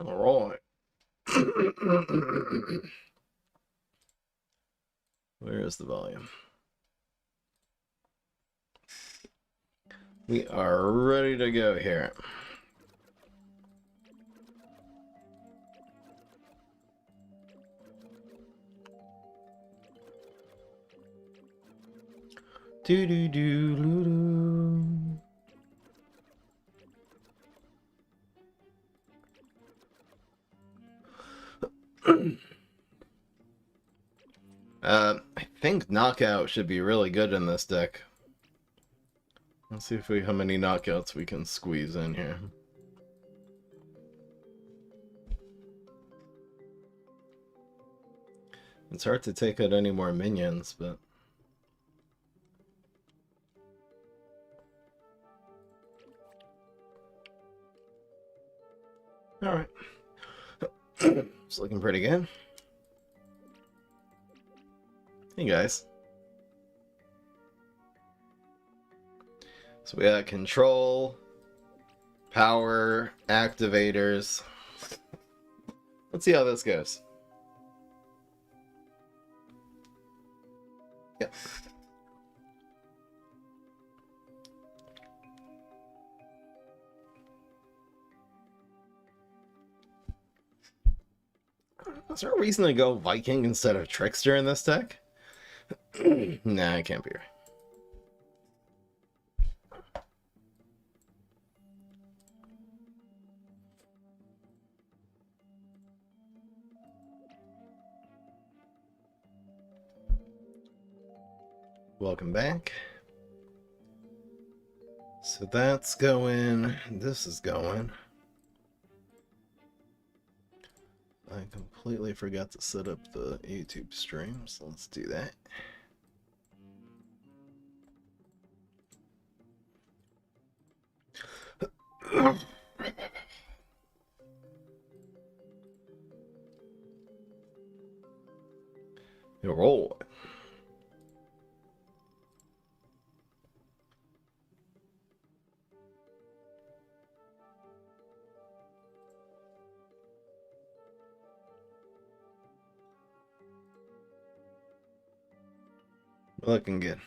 All right. Where is the volume? We are ready to go here. Do do do do do. I think knockout should be really good in this deck. Let's see how many knockouts we can squeeze in here. It's hard to take out any more minions, but all right. It's looking pretty good. Hey guys. So we got control, power, activators. Let's see how this goes. Yep. Is there a reason to go Viking instead of Trickster in this deck? Nah, it can't be right. Welcome back. So that's going, this is going. I completely forgot to set up the YouTube stream, so let's do that. You roll. Looking good.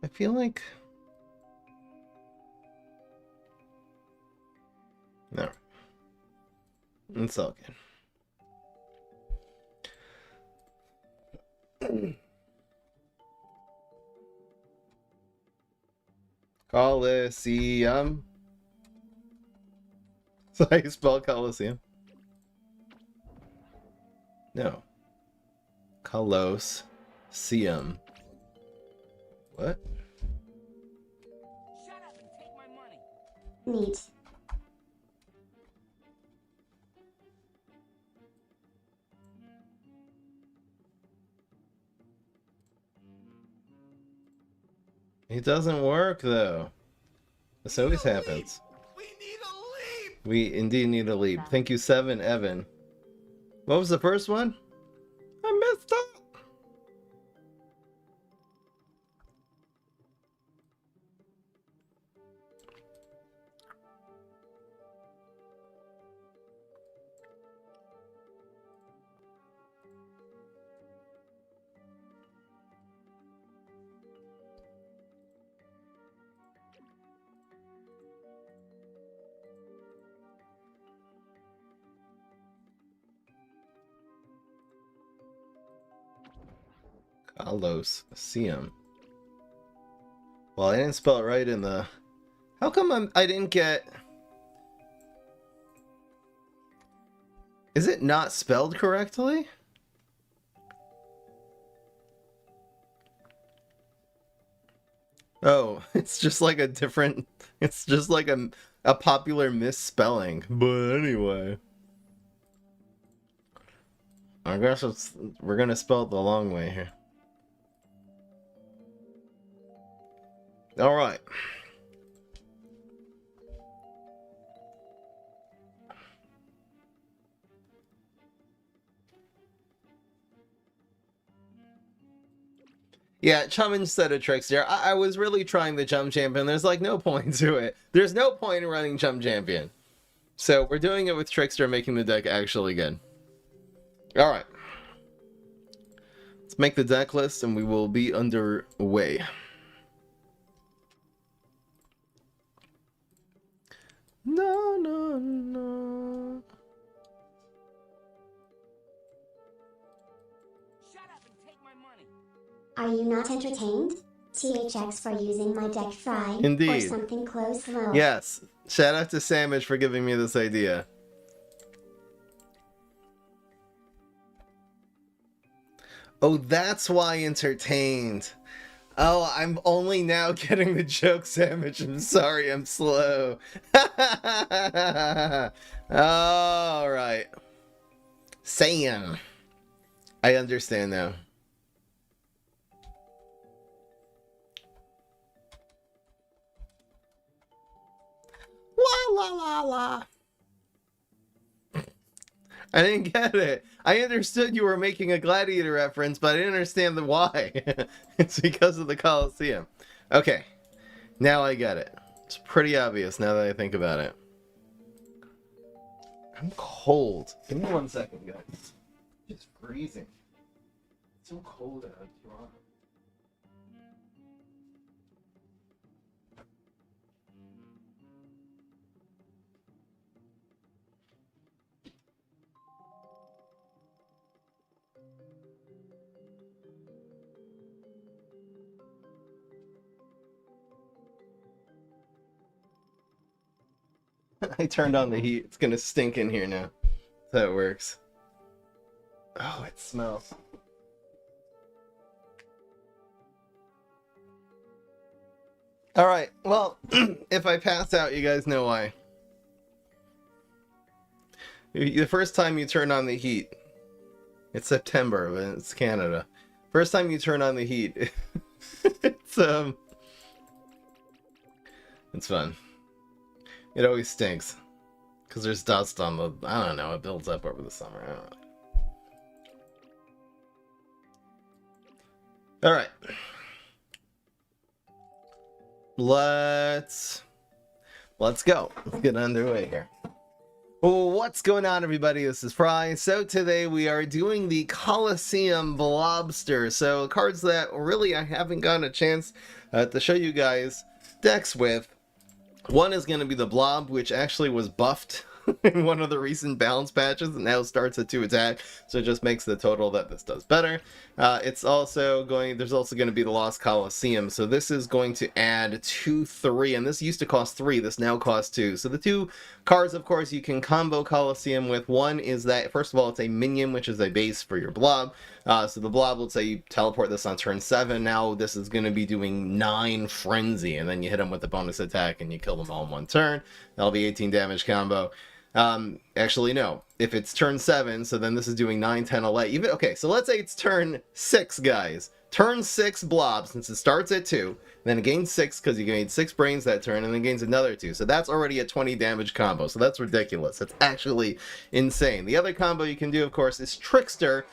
I feel like... No. It's all good. Colosseum. So how you spell Colosseum? No. Colosseum. What? Shut up and take my money. Neat. It doesn't work though. This always happens. We need a leap. We indeed need a leap. Thank you, 7 Evan. What was the first one? I messed up. Colosseum. Well, I didn't spell it right in the... How come I didn't get... Is it not spelled correctly? Oh, it's just like a different... It's just like a popular misspelling. But anyway. I guess we're gonna spell it the long way here. Alright. Yeah, Chum instead of Trickster. I was really trying the Chum Champion. There's like no point to it. There's no point in running Chum Champion. So we're doing it with Trickster, making the deck actually good. Alright. Let's make the deck list and we will be underway. No, no, no. Shut up and take my money. Are you not entertained? THX for using my deck fry or Indeed. something close low. Yes. Shout out to Sandwich for giving me this idea. Oh, that's why entertained. Oh, I'm only now getting the joke, Sandwich. I'm sorry, I'm slow. Alright. Sam. I understand now. La la la la. I didn't get it. I understood you were making a gladiator reference, but I didn't understand the why. It's because of the Colosseum. Okay. Now I get it. It's pretty obvious now that I think about it. I'm cold. Give me 1 second, guys. It's just freezing. It's so cold out. I turned on the heat. It's gonna stink in here now. That works. Oh, it smells. Alright, well, if I pass out, you guys know why. The first time you turn on the heat, it's September, but it's Canada. First time you turn on the heat, it's fun. It always stinks. Because there's dust on the... I don't know, it builds up over the summer. I don't know. Alright. Let's go. Let's get underway here. What's going on, everybody? This is Fry. So today we are doing the Colosseum Blobster. So cards that really I haven't gotten a chance to show you guys decks with. One is going to be the Blob, which actually was buffed in one of the recent balance patches and now starts at 2 attack, so it just makes the total that this does better. There's also going to be the Lost Colosseum, so this is going to add 2/3, and this used to cost 3, this now costs 2. So the 2 cards, of course, you can combo Colosseum with. One is that, first of all, it's a minion, which is a base for your Blob. So the Blob, let's say you teleport this on turn 7, now this is going to be doing 9 Frenzy, and then you hit them with a bonus attack and you kill them all in 1 turn. That'll be 18 damage combo. Actually, no. If it's turn 7, so then this is doing 9, 10, 11. Even, okay, so let's say it's turn 6, guys. Turn 6 Blob, since it starts at 2. Then it gains 6 because you gained 6 brains that turn, and then gains another 2. So that's already a 20 damage combo. So that's ridiculous. That's actually insane. The other combo you can do, of course, is Trickster,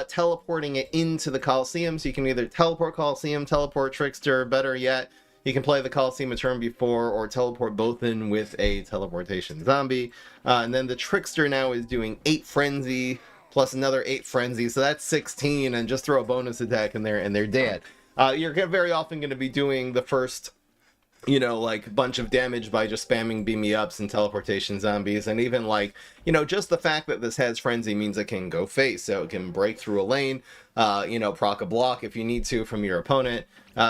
teleporting it into the Colosseum. So you can either teleport Colosseum, teleport Trickster, better yet, you can play the Colosseum a turn before, or teleport both in with a teleportation zombie. And then the Trickster now is doing 8 Frenzy, plus another 8 Frenzy, so that's 16, and just throw a bonus attack in there, and they're dead. You're very often going to be doing the first, you know, like, bunch of damage by just spamming Beam Me Ups and teleportation zombies, and even, like, you know, just the fact that this has Frenzy means it can go face, so it can break through a lane, you know, proc a block if you need to from your opponent.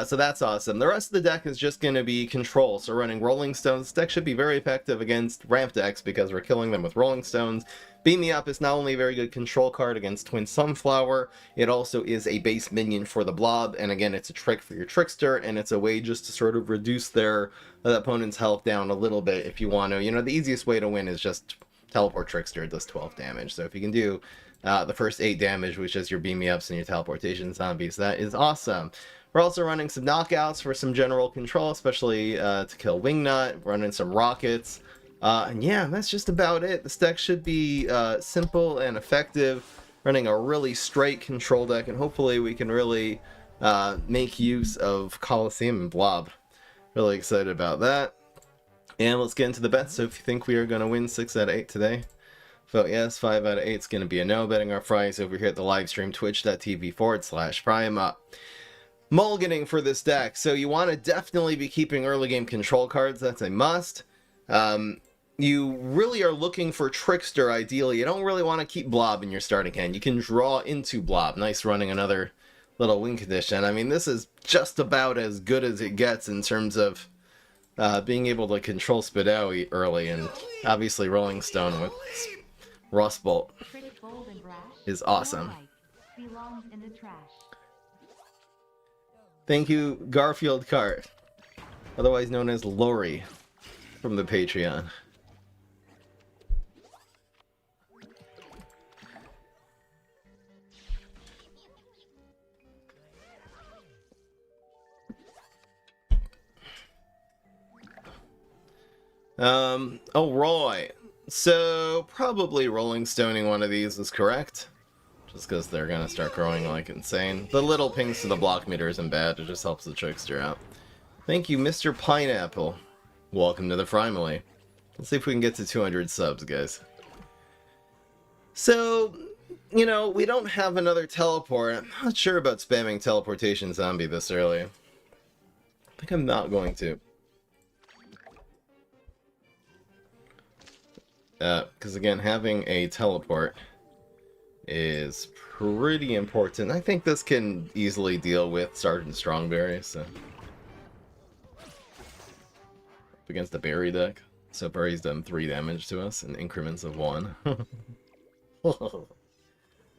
So that's awesome. The rest of the deck is just going to be control. So running Rolling Stones. This deck should be very effective against ramp decks because we're killing them with Rolling Stones. Beam Me Up is not only a very good control card against Twin Sunflower, it also is a base minion for the Blob. And again, it's a trick for your Trickster, and it's a way just to sort of reduce their opponent's health down a little bit if you want to. You know, the easiest way to win is just teleport Trickster. It does 12 damage. So if you can do the first 8 damage, which is your Beam Me Ups and your teleportation zombies, that is awesome. We're also running some knockouts for some general control, especially to kill Wingnut, running some rockets, and yeah, that's just about it. This deck should be simple and effective, running a really straight control deck, and hopefully we can really make use of Colosseum and Blob. Really excited about that. And let's get into the bets. So if you think we are going to win 6 out of 8 today, vote yes. 5 out of 8 is going to be a no. Betting our fries over here at the live stream, twitch.tv/Prime up. Mulliganing for this deck. So you want to definitely be keeping early game control cards. That's a must. You really are looking for Trickster, ideally. You don't really want to keep Blob in your starting hand. You can draw into Blob. Nice running another little win condition. I mean, this is just about as good as it gets in terms of being able to control Spidao early, and obviously Rolling Stone with Rust Bolt is awesome. Thank you, Garfield Cart, otherwise known as Lori from the Patreon. Oh, Roy. So, probably Rolling Stoning one of these is correct. Just because they're going to start growing like insane. The little pings to the block meter isn't bad. It just helps the Trickster out. Thank you, Mr. Pineapple. Welcome to the Frimely. Let's see if we can get to 200 subs, guys. So, you know, we don't have another teleport. I'm not sure about spamming Teleportation Zombie this early. I think I'm not going to. Because again, having a teleport is pretty important. I think this can easily deal with Sergeant Strongberry, so. Up against the Berry deck. So far he's done 3 damage to us in increments of 1.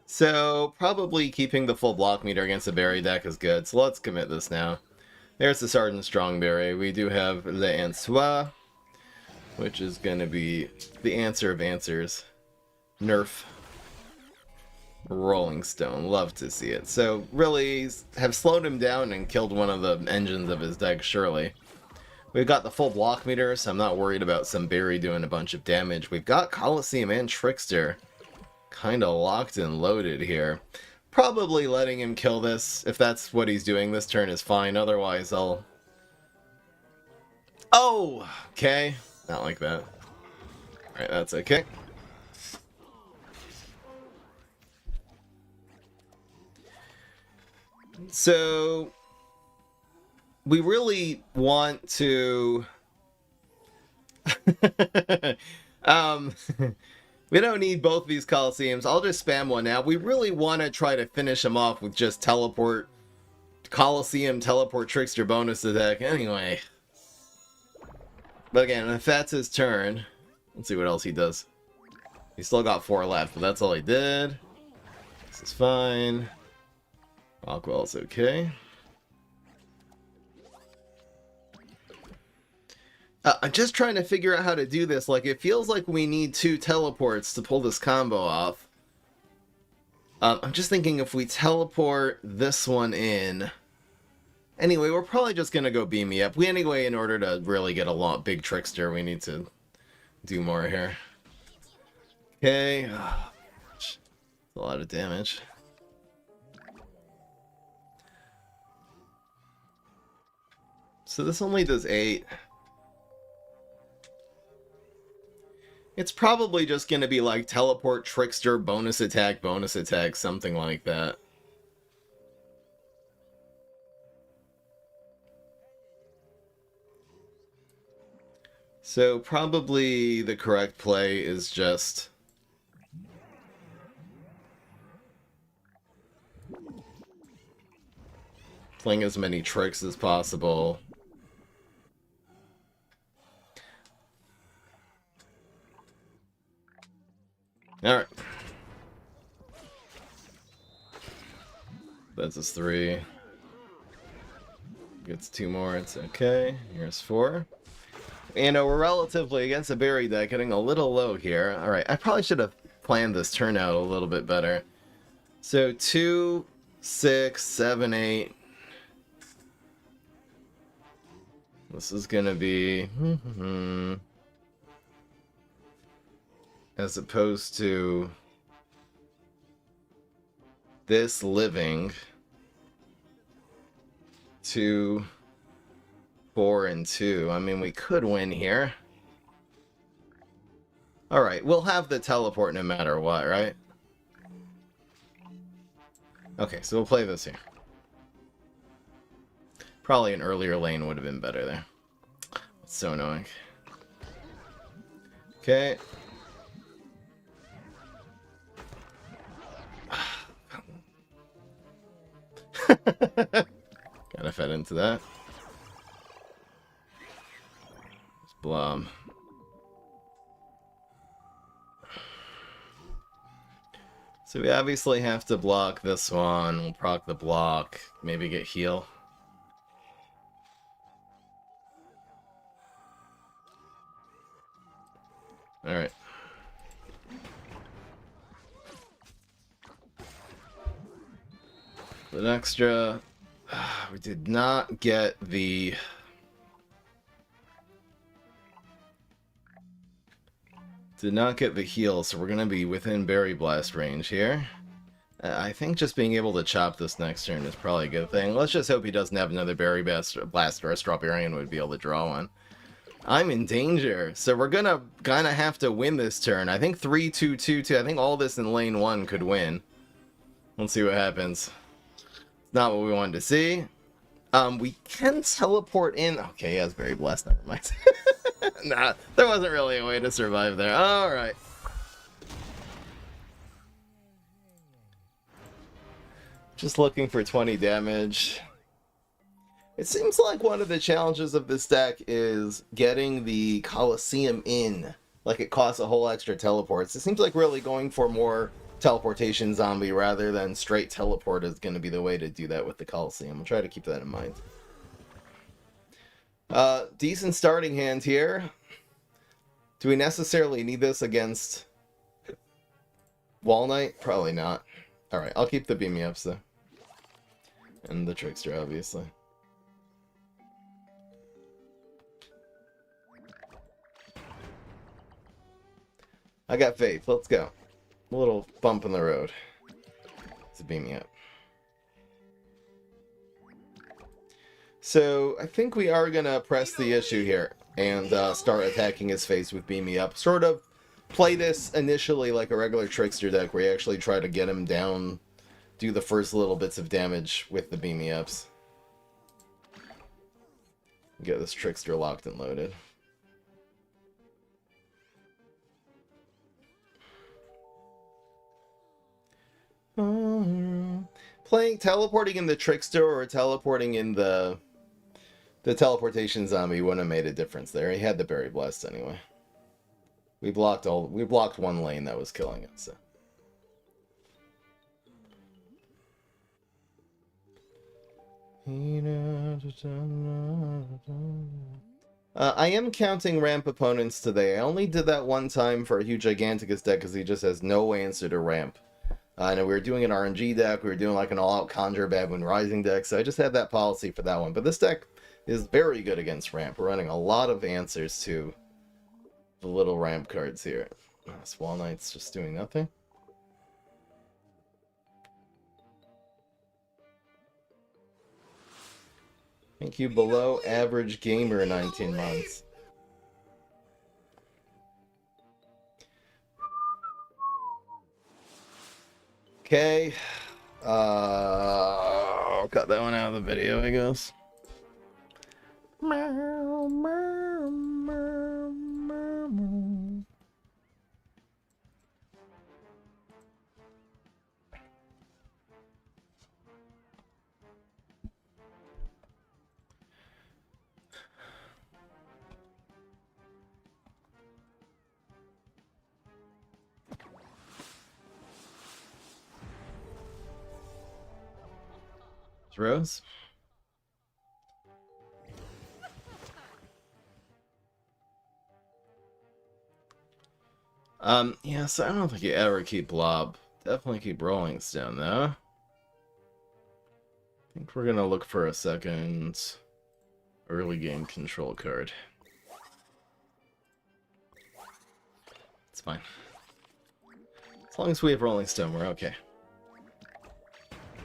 So, probably keeping the full block meter against the Berry deck is good, so let's commit this now. There's the Sergeant Strongberry. We do have Le Ansoi, which is going to be the answer of answers. Nerf. Rolling Stone. Love to see it. So, really, have slowed him down and killed one of the engines of his deck, surely. We've got the full block meter, so I'm not worried about some Berry doing a bunch of damage. We've got Colosseum and Trickster kind of locked and loaded here. Probably letting him kill this, if that's what he's doing this turn, is fine. Otherwise, I'll... Oh! Okay. Not like that. Alright, that's okay. So, we really want to... we don't need both these Colosseums. I'll just spam one now. We really want to try to finish him off with just teleport, Colosseum, teleport, Trickster bonus attack. Anyway. But again, if that's his turn, let's see what else he does. He's still got 4 left, but that's all he did. This is fine. Rockwell's okay. I'm just trying to figure out how to do this. Like, it feels like we need 2 teleports to pull this combo off. I'm just thinking if we teleport this one in... Anyway, we're probably just going to go beam me up. Anyway, in order to really get a big Trickster, we need to do more here. Okay. That's a lot of damage. So this only does 8. It's probably just going to be like teleport, Trickster, bonus attack, something like that. So probably the correct play is just... playing as many tricks as possible. Alright. That's his 3. Gets 2 more, it's okay. Here's 4. You know, we're relatively against a Berry deck, getting a little low here. Alright, I probably should have planned this turn out a little bit better. So 2, 6, 7, 8. This is gonna be... as opposed to this living. 2, 4, and 2. I mean, we could win here. Alright, we'll have the teleport no matter what, right? Okay, so we'll play this here. Probably an earlier lane would have been better there. It's so annoying. Okay. Gotta fed into that. Just blob. So we obviously have to block this one. We'll proc the block. Maybe get heal. Alright. An extra. We did not get the. Did not get the heal, so we're going to be within Berry Blast range here. I think just being able to chop this next turn is probably a good thing. Let's just hope he doesn't have another Berry Blast or a Strawberrian would be able to draw one. I'm in danger, so we're going to kind of have to win this turn. I think 3-2-2-2. I think all this in lane 1 could win. Let's see what happens. It's not what we wanted to see. We can teleport in. Okay, he has Berry Blast. Never mind. Nah, there wasn't really a way to survive there. Alright. Just looking for 20 damage. It seems like one of the challenges of this deck is getting the Colosseum in. Like it costs a whole extra teleports. It seems like really going for more teleportation zombie rather than straight teleport is going to be the way to do that with the Colosseum. I'll try to keep that in mind. Decent starting hand here. Do we necessarily need this against Wall Knight? Probably not. Alright, I'll keep the Beam Me Ups though. And the Trickster, obviously. I got faith. Let's go. A little bump in the road. It's a Beam Me Up. So, I think we are going to press the issue here and start attacking his face with Beam Me Up. Sort of play this initially like a regular Trickster deck where you actually try to get him down, do the first little bits of damage with the Beam Me Ups. Get this Trickster locked and loaded. Teleporting in the Trickster or teleporting in the teleportation zombie wouldn't have made a difference there. He had the Berry Blast anyway. We blocked one lane that was killing it, so. I am counting ramp opponents today. I only did that one time for a huge Giganticus deck because he just has no answer to ramp. I know we were doing an RNG deck, we were doing like an all-out Conjure Baboon Rising deck, so I just had that policy for that one. But this deck is very good against ramp. We're running a lot of answers to the little ramp cards here. This Wall Knight's just doing nothing. Thank you, below average gamer 19 months. Okay. I'll cut that one out of the video, I guess. Meow, meow, meow, meow, meow. Rose? Yeah, so I don't think you ever keep Blob. Definitely keep Rolling Stone, though. I think we're gonna look for a second early game control card. It's fine. As long as we have Rolling Stone, we're okay.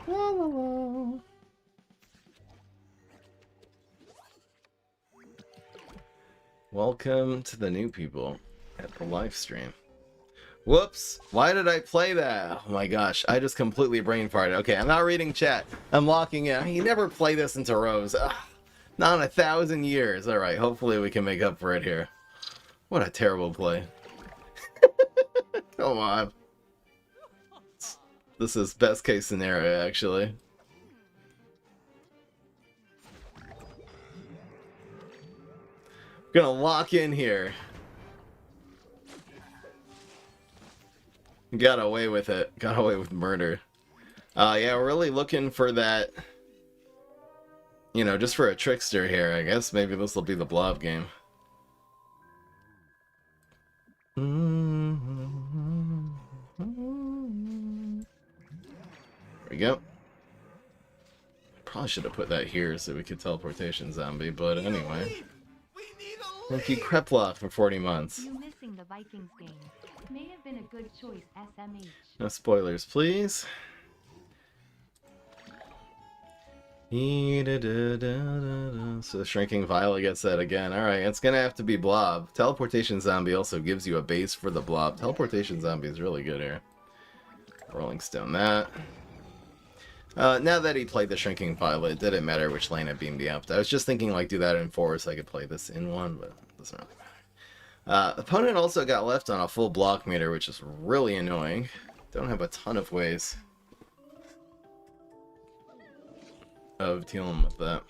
La, la, la. Welcome to the new people at the live stream. Whoops! Why did I play that? Oh my gosh, I just completely brain farted. Okay, I'm not reading chat. I'm locking in. You never play this into rows. Ugh, not in 1,000 years. Alright, hopefully we can make up for it here. What a terrible play. Come on. This is best case scenario, actually. Gonna lock in here. Got away with it. Got away with murder. Yeah, we're really looking for that, you know, just for a trickster here. I guess maybe this will be the blob game. There we go. Probably should have put that here so we could teleportation zombie, but anyway. Thank you, Kreplach, for 40 months. You missing the Vikings game. May have been a good choice, SMH. No spoilers, please. So the shrinking Violet gets that again. Alright, it's gonna have to be Blob. Teleportation Zombie also gives you a base for the Blob. Teleportation Zombie is really good here. Rolling Stone that. Now that he played the Shrinking Violet, it didn't matter which lane it beamed me up. I was just thinking like do that in 4 so I could play this in 1, but it doesn't really matter. Opponent also got left on a full block meter, which is really annoying. Don't have a ton of ways of dealing with that.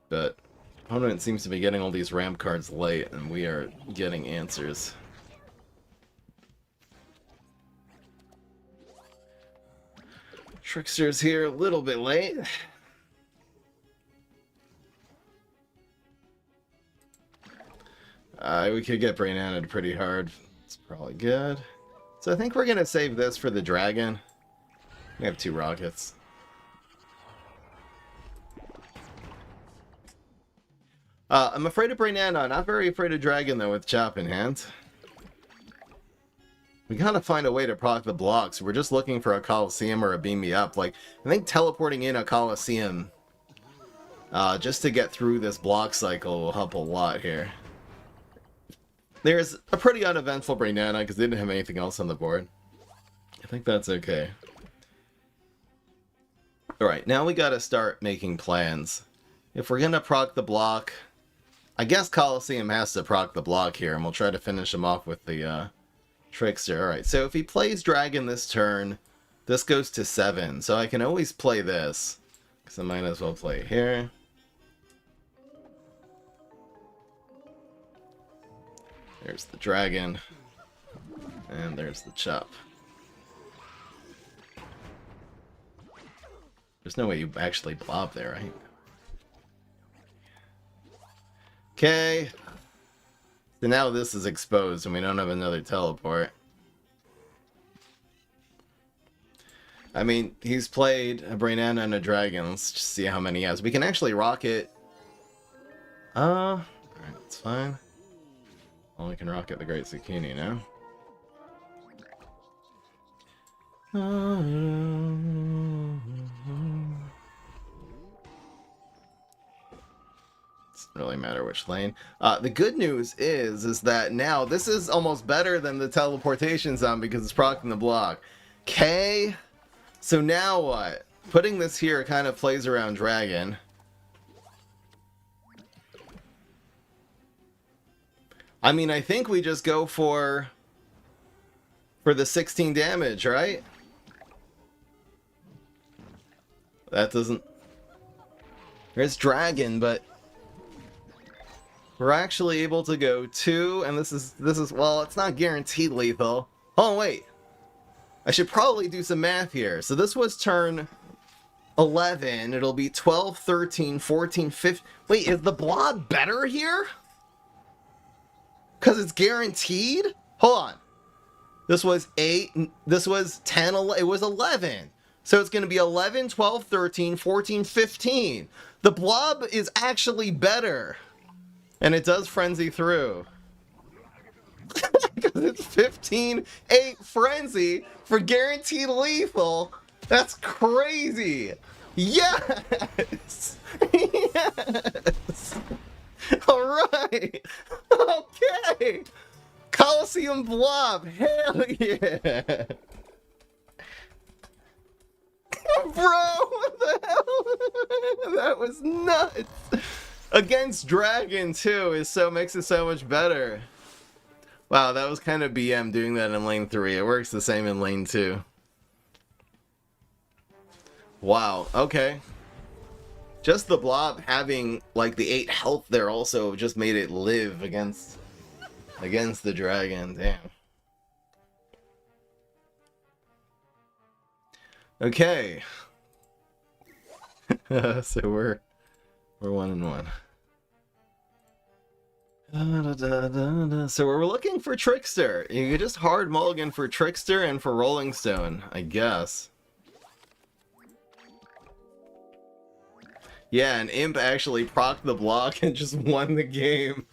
But opponent seems to be getting all these ramp cards late, and we are getting answers. Trickster's here a little bit late. We could get brain added pretty hard. It's probably good. So I think we're gonna save this for the dragon. We have 2 rockets. I'm afraid of brain add-on. Not very afraid of dragon though with chop in hand. We gotta find a way to proc the blocks. We're just looking for a Colosseum or a beam me up. Like, I think teleporting in a Colosseum just to get through this block cycle will help a lot here. There's a pretty uneventful Brainana because they didn't have anything else on the board. I think that's okay. Alright, now we gotta start making plans. If we're gonna proc the block, I guess Colosseum has to proc the block here, and we'll try to finish him off with the Trickster. Alright, so if he plays Dragon this turn, this goes to 7. So I can always play this, because I might as well play it here. There's the Dragon, and there's the Chop. There's no way you actually blob there, right? Okay. So now this is exposed and we don't have another teleport. I mean, he's played a Brainana and a Dragon. Let's just see how many he has. We can actually rocket. Alright, that's fine. Well, we can rocket the Great Zucchini now. Doesn't really matter which lane. The good news is that now this is almost better than the teleportation zombie because it's proccing the block. Okay, so now what? Putting this here kind of plays around Dragon. I mean, I think we just go for the 16 damage, right? That doesn't... There's Dragon, but we're actually able to go 2, and this is well, it's not guaranteed lethal. Oh wait, I should probably do some math here. So this was turn 11. It'll be 12, 13, 14, 15. Wait, is the blob better here? Because it's guaranteed? Hold on. This was 8, this was 10, 11, it was 11. So it's going to be 11, 12, 13, 14, 15. The blob is actually better. And it does frenzy through. Because it's 15, 8 frenzy for guaranteed lethal. That's crazy. Yes. Yes. All right. blob! Hell yeah! Bro, what the hell? That was nuts! Against Dragon, too, makes it so much better. Wow, that was kind of BM doing that in lane 3. It works the same in lane 2. Wow, okay. Just the blob having, like, the 8 health there also just made it live against the dragon. Damn. Okay. So we're 1-1. So we're looking for Trickster. You could just hard mulligan for Trickster and for Rolling Stone, I guess. Yeah, and Imp actually procced the block and just won the game.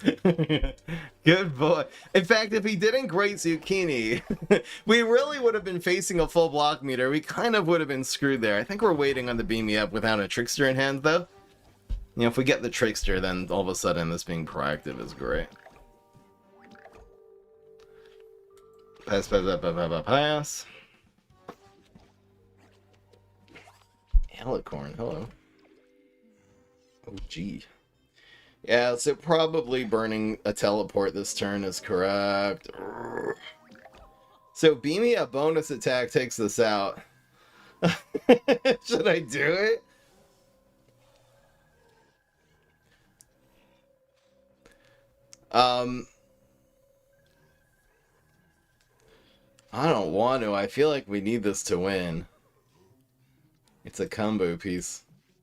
Good boy. In fact, if he didn't Great Zucchini, we really would have been facing a full block meter. We kind of would have been screwed there. I think we're waiting on the Beam Me Up without a Trickster in hand, though. You know, if we get the Trickster, then all of a sudden this being proactive is great. Pass, pass, pass, pass, pass, pass. Alicorn, hello. Oh, gee. Yeah, so probably burning a teleport this turn is correct. So Beam Me Up bonus attack takes this out. Should I do it? I don't want to. I feel like we need this to win. It's a combo piece.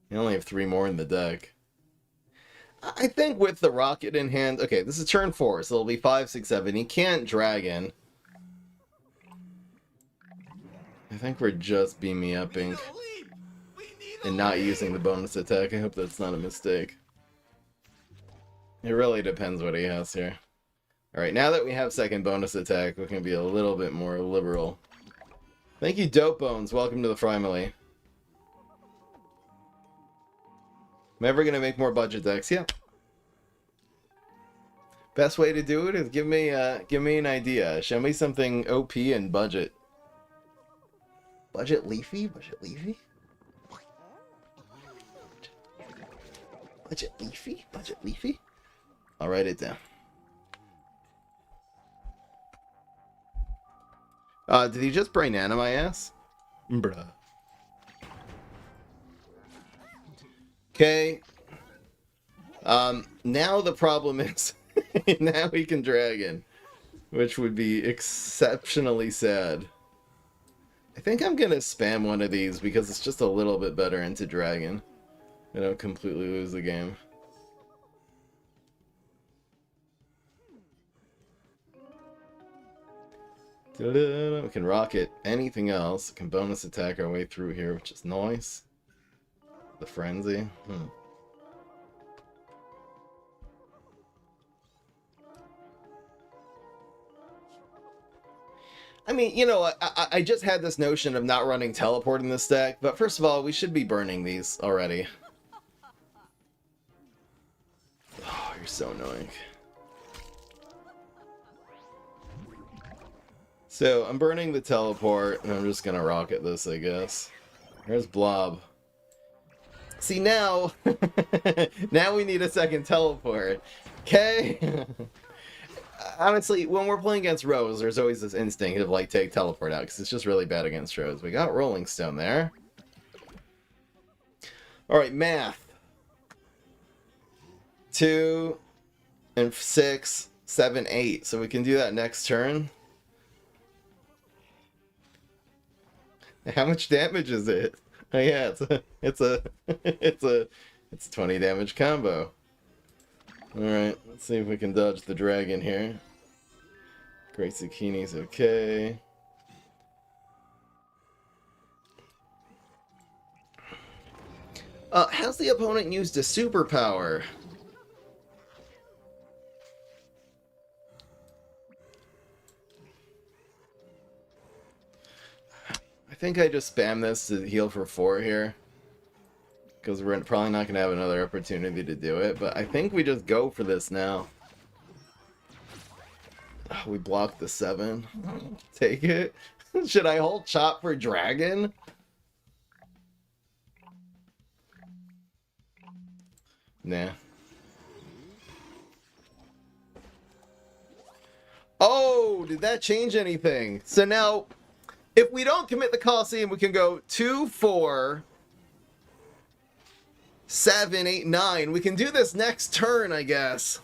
You only have 3 more in the deck. I think with the rocket in hand... Okay, this is turn 4, so it'll be 5, 6, 7. He can't dragon. I think we're just Beam Me Upping and not using the bonus attack. I hope that's not a mistake. It really depends what he has here. Alright, now that we have second bonus attack, we can be a little bit more liberal. Thank you, Dope Bones. Welcome to the Family. Am I ever going to make more budget decks? Yeah. Best way to do it is give me an idea. Show me something OP and budget. Budget Leafy? Budget Leafy? Budget Leafy? Budget Leafy? I'll write it down. Did he just brain Nana my ass? Bruh. Okay. Now the problem is, now he can dragon, which would be exceptionally sad. I think I'm gonna spam one of these because it's just a little bit better into dragon. I don't completely lose the game. We can rocket anything else. We can bonus attack our way through here, which is nice. The frenzy. I mean, you know, I just had this notion of not running teleport in this deck, but first of all, we should be burning these already. Oh, you're so annoying. So, I'm burning the teleport, and I'm just gonna rocket this, I guess. Here's Blob. See, now... now we need a second teleport. Okay? Honestly, when we're playing against Rose, there's always this instinct of, like, take teleport out, because it's just really bad against Rose. We got Rolling Stone there. Alright, math. 2 and 6, 7, 8. So we can do that next turn. How much damage is it? Oh yeah, it's a 20 damage combo. Alright, let's see if we can dodge the dragon here. Great Zucchini's okay. Has the opponent used a superpower? I think I just spam this to heal for 4 here. Because we're probably not going to have another opportunity to do it. But I think we just go for this now. Oh, we blocked the 7. Take it. Should I hold chop for dragon? Nah. Oh, did that change anything? So now, if we don't commit the Colosseum, we can go 2, 4, 7, 8, 9. We can do this next turn, I guess.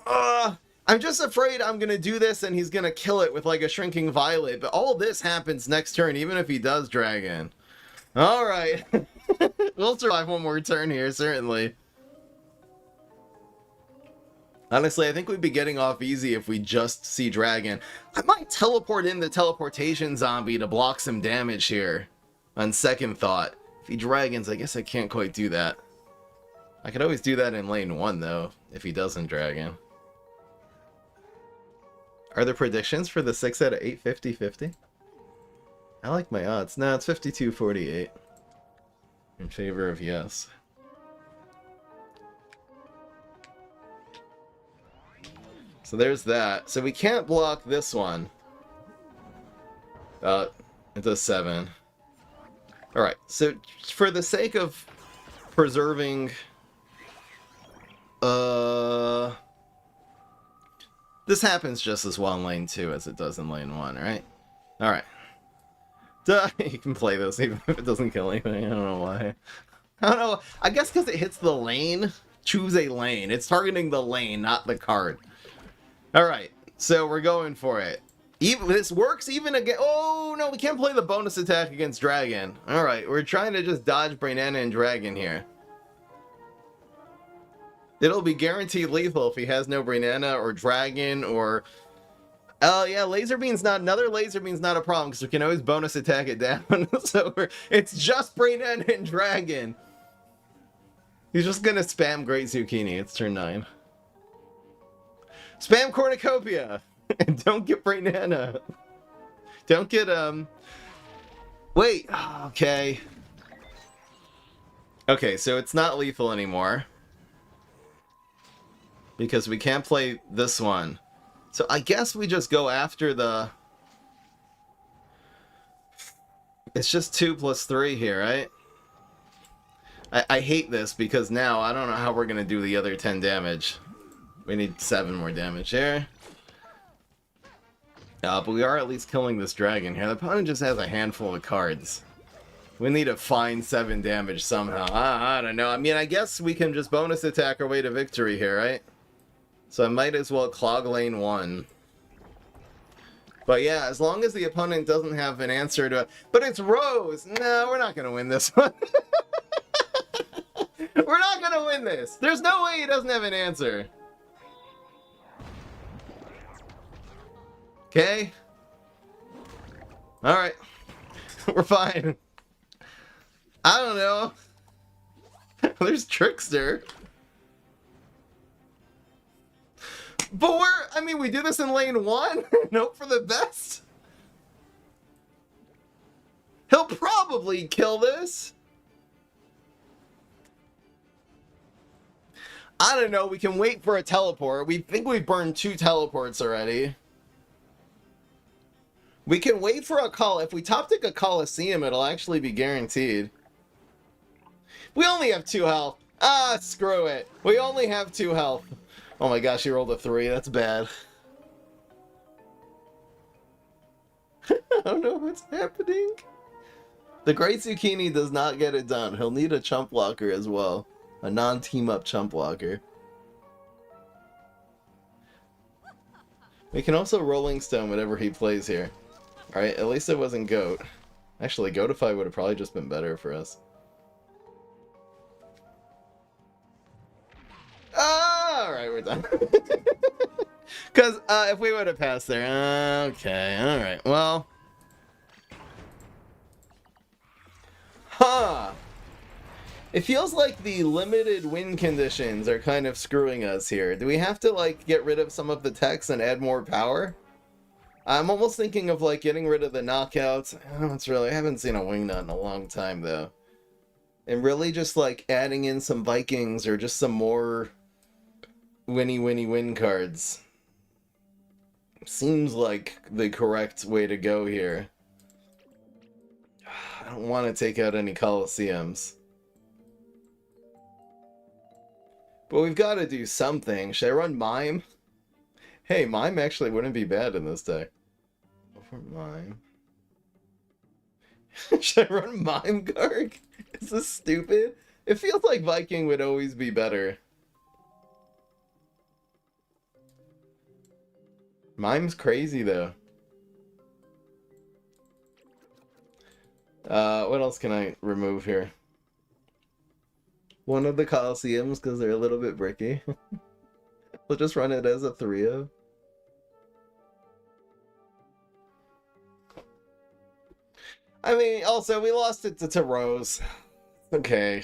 I'm just afraid I'm going to do this and he's going to kill it with like a Shrinking Violet. But all this happens next turn, even if he does Dragon. All right. We'll survive one more turn here, certainly. Honestly, I think we'd be getting off easy if we just see Dragon. I might teleport in the teleportation zombie to block some damage here. On second thought. If he Dragons, I guess I can't quite do that. I could always do that in lane 1, though, if he doesn't Dragon. Are there predictions for the 6 out of 8 50-50? I like my odds. No, it's 52-48. In favor of yes. So there's that. So we can't block this one. It's a 7. Alright, so for the sake of preserving... This happens just as well in lane 2 as it does in lane 1, right? Alright. Duh, you can play this even if it doesn't kill anything. I don't know why. I don't know. I guess because it hits the lane. Choose a lane. It's targeting the lane, not the card. Alright, so we're going for it. This works even again. Oh, no, we can't play the bonus attack against Dragon. Alright, we're trying to just dodge Brainana and Dragon here. It'll be guaranteed lethal if he has no Brainana or Dragon or... Oh, yeah, Laser Beam's not... Another Laser Beam's not a problem because we can always bonus attack it down. So it's just Brainana and Dragon. He's just gonna spam Great Zucchini. It's turn 9. Spam Cornucopia! And don't get Brainana. Don't get, Wait, okay. Okay, so it's not lethal anymore. Because we can't play this one. So I guess we just go after the... It's just 2 plus 3 here, right? I hate this because now I don't know how we're going to do the other 10 damage. We need 7 more damage here. But we are at least killing this dragon here. The opponent just has a handful of cards. We need to find 7 damage somehow. I don't know. I mean, I guess we can just bonus attack our way to victory here, right? So I might as well clog lane 1. But yeah, as long as the opponent doesn't have an answer to it. But it's Rose! No, we're not going to win this one. We're not going to win this. There's no way he doesn't have an answer. Okay. Alright. We're fine. I don't know. There's Trickster. But I mean, we do this in lane 1 and hope for the best. He'll probably kill this. I don't know, we can wait for a teleport. We think we've burned 2 teleports already. We can wait for a call. If we top tick a Colosseum, it'll actually be guaranteed. We only have 2 health. Ah, screw it. We only have 2 health. Oh my gosh, he rolled a 3. That's bad. I don't know what's happening. The Great Zucchini does not get it done. He'll need a chump blocker as well. A non-team-up chump blocker. We can also Rolling Stone whatever he plays here. Alright, at least it wasn't Goat. Actually, Goatify would have probably just been better for us. Alright, we're done. Because if we would have passed there... Okay, alright, well... Huh! It feels like the limited win conditions are kind of screwing us here. Do we have to, like, get rid of some of the techs and add more power? I'm almost thinking of, like, getting rid of the knockouts. I haven't seen a wingnut in a long time, though. And really just, like, adding in some Vikings or just some more... win cards. Seems like the correct way to go here. I don't want to take out any Colosseums. But we've got to do something. Should I run Mime? Hey, Mime actually wouldn't be bad in this deck. Over Mime. Should I run Mime Garg? Is this stupid? It feels like Viking would always be better. Mime's crazy though. What else can I remove here? One of the Colosseums because they're a little bit bricky. We'll just run it as a 3-of. I mean, also, we lost it to Rose. Okay.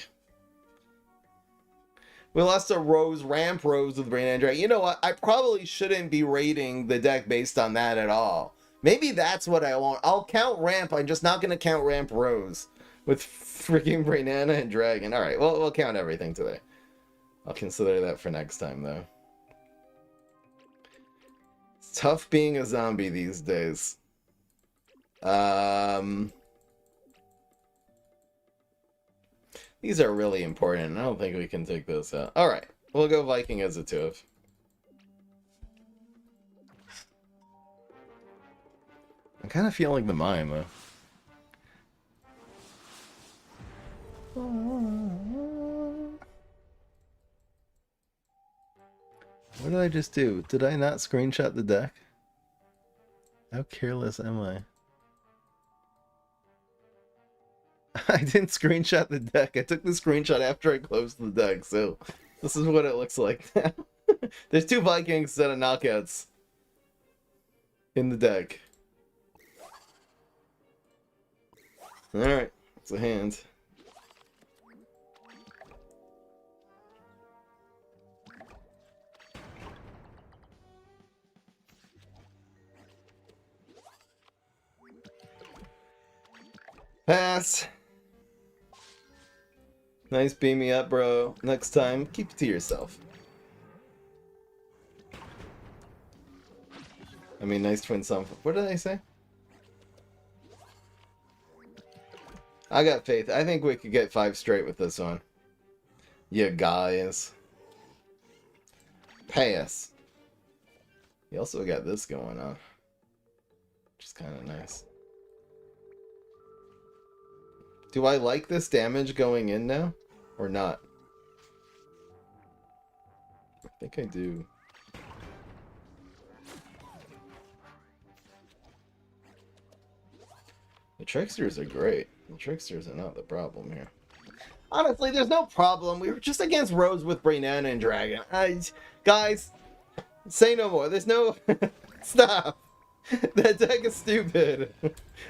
We lost to Rose, Ramp Rose with Brain Android. You know what? I probably shouldn't be rating the deck based on that at all. Maybe that's what I want. I'll count Ramp. I'm just not going to count Ramp Rose with freaking Brainana and Dragon. Alright, well, we'll count everything today. I'll consider that for next time, though. It's tough being a zombie these days. These are really important. I don't think we can take this out. Alright, we'll go Viking as a 2-of. I'm kind of feeling the Mime, though. What did I just do? Did I not screenshot the deck? How careless am I? I didn't screenshot the deck. I took the screenshot after I closed the deck, so this is what it looks like now. There's 2 Vikings instead of knockouts in the deck. Alright, it's a hand. Pass. Nice, beam me up, bro. Next time, keep it to yourself. I mean, nice twin sum. What did I say? I got faith. I think we could get 5 straight with this one. Yeah, guys. Pass. You also got this going on, which is kind of nice. Do I like this damage going in now? Or not? I think I do. The Tricksters are great. The Tricksters are not the problem here. Honestly, there's no problem. We were just against Rose with Brainana and Dragon. Guys, say no more. There's no... Stop. That deck is stupid.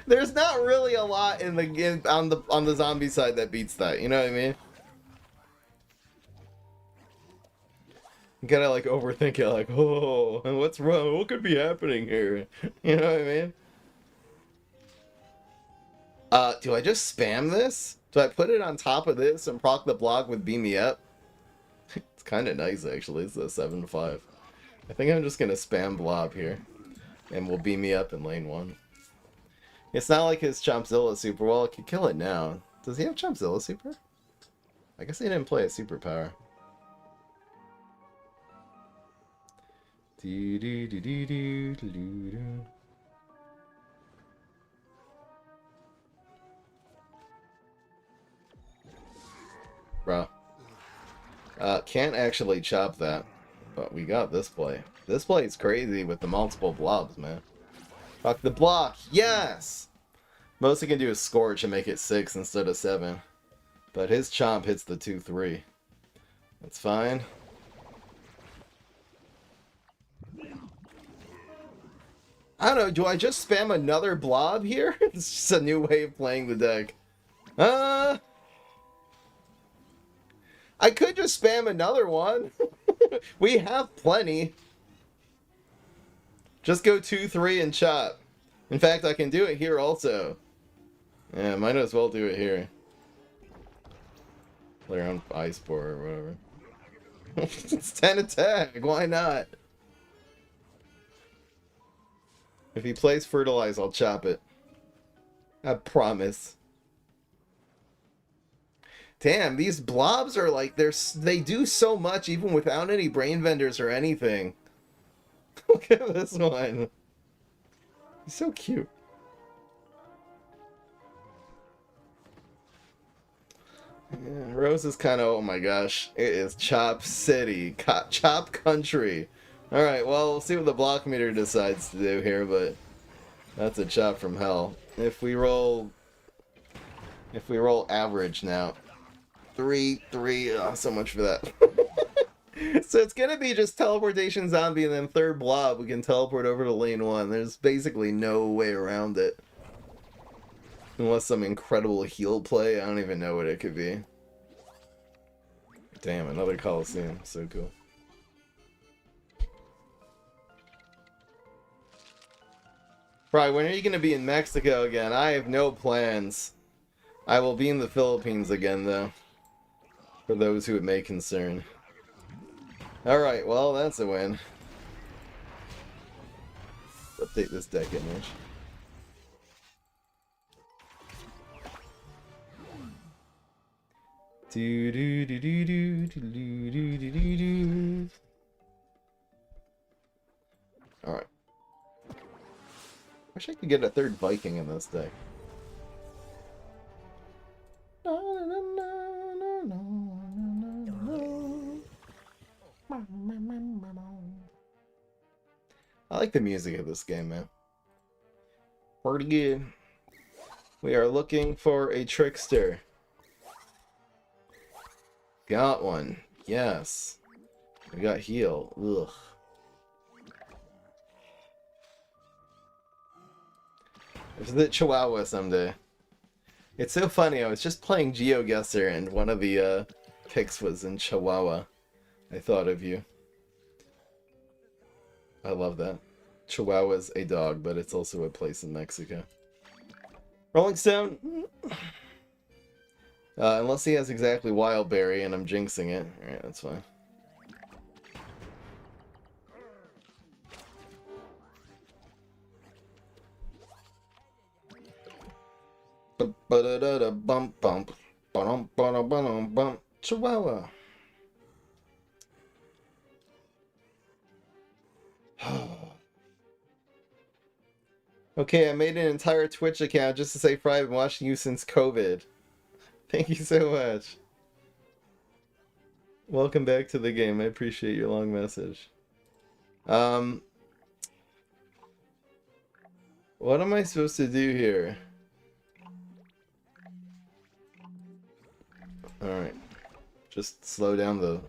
There's not really a lot in the on the zombie side that beats that. You know what I mean? You gotta like overthink it. Like, oh, what's wrong? What could be happening here? You know what I mean? Do I just spam this? Do I put it on top of this and proc the block with Beam Me Up? It's kind of nice actually. It's a 7-5. I think I'm just gonna spam Blob here. And we'll beam me up in lane 1. It's not like his Chompzilla super. Well, it could kill it now. Does he have Chompzilla super? I guess he didn't play a superpower. Bruh. Can't actually chop that. But we got this play. This play is crazy with the multiple blobs, man. Fuck the block. Yes! Most he can do is Scorch and make it 6 instead of 7. But his Chomp hits the 2-3. That's fine. I don't know, do I just spam another blob here? It's just a new way of playing the deck. I could just spam another one. We have plenty. Just go 2-3 and chop. In fact, I can do it here also. Yeah, might as well do it here. Play around Ice Spore or whatever. It's 10 attack, why not? If he plays Fertilize, I'll chop it. I promise. Damn, these blobs are like, they do so much even without any brain vendors or anything. Look at this one. He's so cute. Yeah, Rose is kind of, oh my gosh. It is Chop City. Chop Country. Alright, well, we'll see what the block meter decides to do here, but that's a chop from hell. If we roll average now. 3, oh, so much for that. So it's gonna be just teleportation zombie and then third blob. We can teleport over to lane 1. There's basically no way around it. Unless some incredible heal play. I don't even know what it could be. Damn, another Colosseum. So cool. Right, when are you gonna be in Mexico again? I have no plans. I will be in the Philippines again, though. For those who it may concern. Alright, well, that's a win. Update this deck image. Do do do do do do do do do do. Alright. Wish I could get a third Viking in this deck. I like the music of this game, man. Pretty good. We are looking for a trickster. Got one. Yes. We got heal. Ugh. Visit Chihuahua someday. It's so funny, I was just playing GeoGuessr and one of the picks was in Chihuahua. I thought of you. I love that. Chihuahua's a dog, but it's also a place in Mexico. Rolling Stone. Unless he has exactly Wild Berry and I'm jinxing it. Alright, that's fine. Bump bump. Bump. Chihuahua. Okay, I made an entire Twitch account just to say Fry, I've been watching you since COVID. Thank you so much. Welcome back to the game. I appreciate your long message. What am I supposed to do here? Alright. Just slow down the...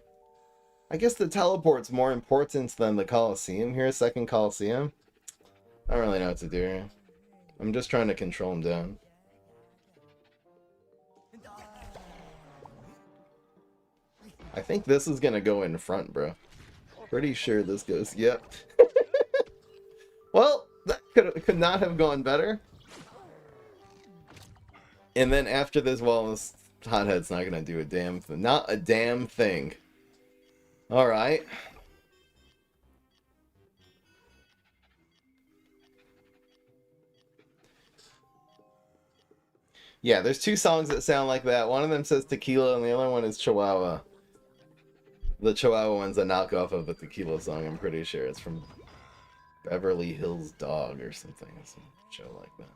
I guess the teleport's more important than the Colosseum here, second Colosseum. I don't really know what to do here. I'm just trying to control him down. I think this is gonna go in front, bro. Pretty sure this goes... Yep. Well, that could not have gone better. And then after this, well, this hothead's not gonna do a damn thing. Not a damn thing. Alright. Yeah, there's two songs that sound like that. One of them says tequila and the other one is Chihuahua. The Chihuahua one's a knockoff of the tequila song, I'm pretty sure. It's from Beverly Hills Dog or something. Some show like that.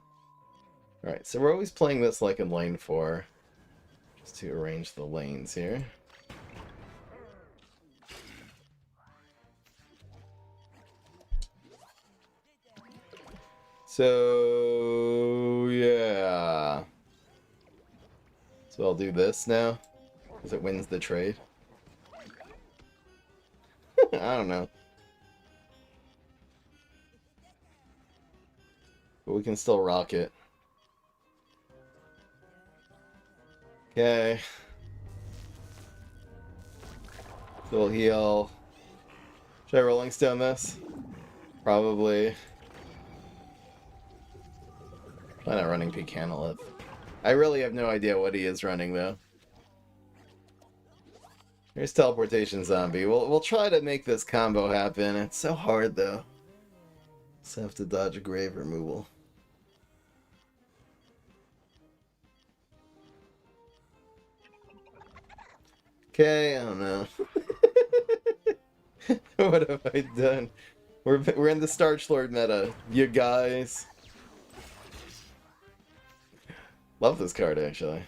Alright, so we're always playing this like in lane 4. Just to arrange the lanes here. So, yeah. So I'll do this now, because it wins the trade. I don't know. But we can still rock it. Okay. Still heal. Should I Rolling Stone this? Probably. Why not running Pecanolith? I really have no idea what he is running though. Here's Teleportation Zombie. We'll try to make this combo happen. It's so hard though. Just have to dodge a grave removal. Okay, I don't know. What have I done? We're in the Starch Lord meta, you guys. Love this card, actually.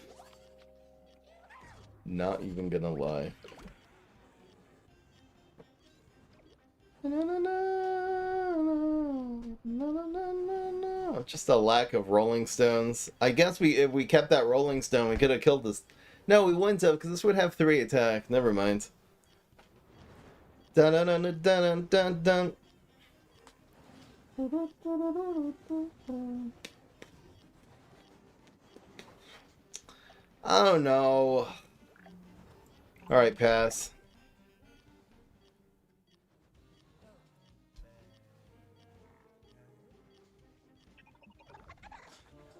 Not even gonna lie. Just a lack of Rolling Stones. I guess if we kept that Rolling Stone, we could have killed this. No, we wouldn't have, because this would have 3 attack. Never mind. Dun dun dun dun dun dun. Oh no. Alright, pass.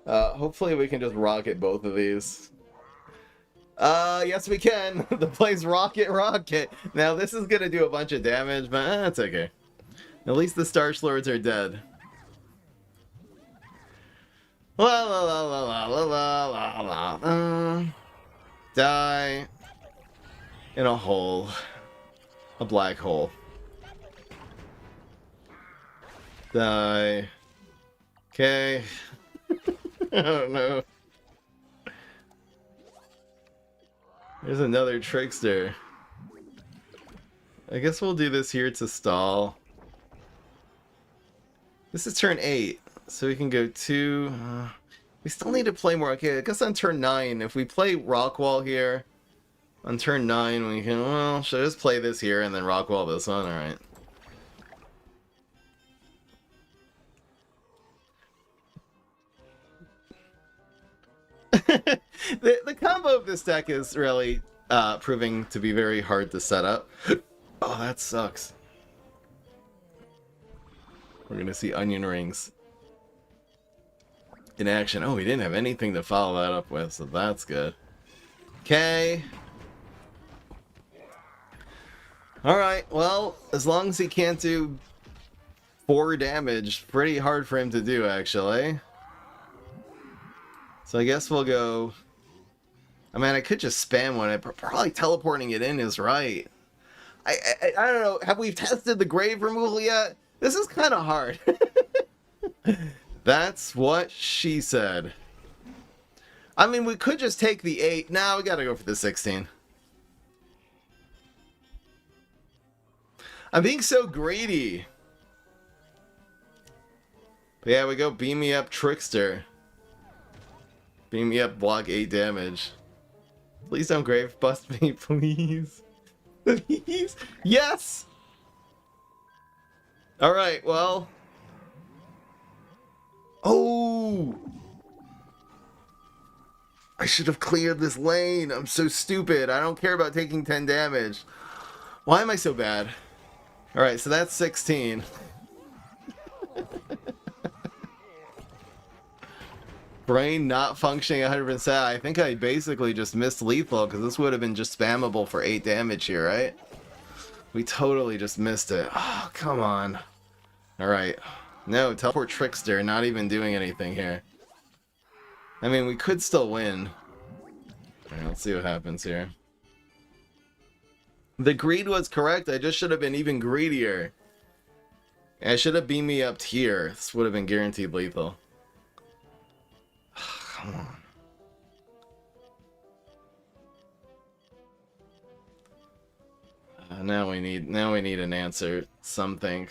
Hopefully we can just rocket both of these. Yes we can. The play's rocket. Now this is gonna do a bunch of damage, but that's okay. At least the Starch Lords are dead. La la la la la la la la la. Die in a hole. A black hole. Die. Okay. I don't know. There's another trickster. I guess we'll do this here to stall. This is turn 8, so we can go 2. We still need to play more. Okay, I guess on turn 9, if we play Rockwall here, on turn 9 we can, well, should I just play this here and then Rockwall this one? Alright. the combo of this deck is really proving to be very hard to set up. Oh, that sucks. We're gonna see onion rings in action. Oh, we didn't have anything to follow that up with, so that's good. Okay. Alright, well, as long as he can't do 4 damage, pretty hard for him to do, actually. So I guess we'll go... I mean, I could just spam one. Probably teleporting it in is right. I don't know. Have we tested the grave removal yet? This is kind of hard. That's what she said. I mean, we could just take the 8. Now we gotta go for the 16. I'm being so greedy. But yeah, we go beam me up Trickster. Beam me up, block 8 damage. Please don't grave bust me, please. Please. Yes! Alright, well. Oh! I should have cleared this lane. I'm so stupid. I don't care about taking 10 damage. Why am I so bad? Alright, so that's 16. Brain not functioning 100%. I think I basically just missed lethal because this would have been just spammable for 8 damage here, right? We totally just missed it. Oh, come on. Alright. No, teleport Trickster, not even doing anything here. I mean, we could still win. Alright, let's see what happens here. The greed was correct. I just should have been even greedier. I should have beamed me up here. This would have been guaranteed lethal. Come on. Now we need an answer. Something.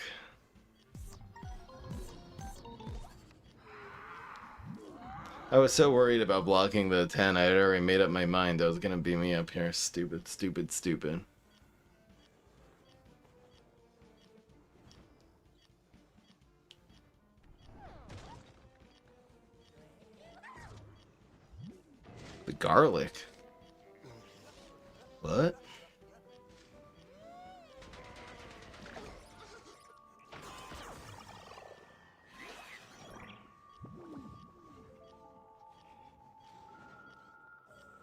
I was so worried about blocking the 10. I had already made up my mind I was gonna beam me up here. Stupid, stupid, stupid. The garlic. What?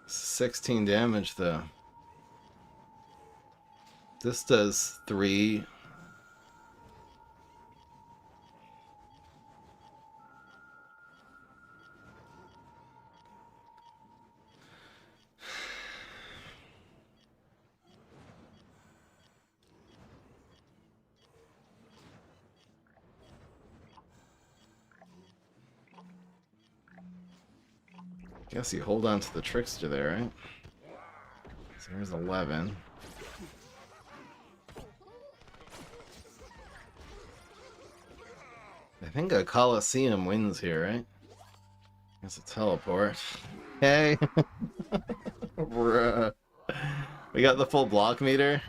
$16 damage though. This does 3. Guess you hold on to the trickster there, right? So here's 11. I think a Colosseum wins here, right? It's a teleport. Hey! Bruh. We got the full block meter.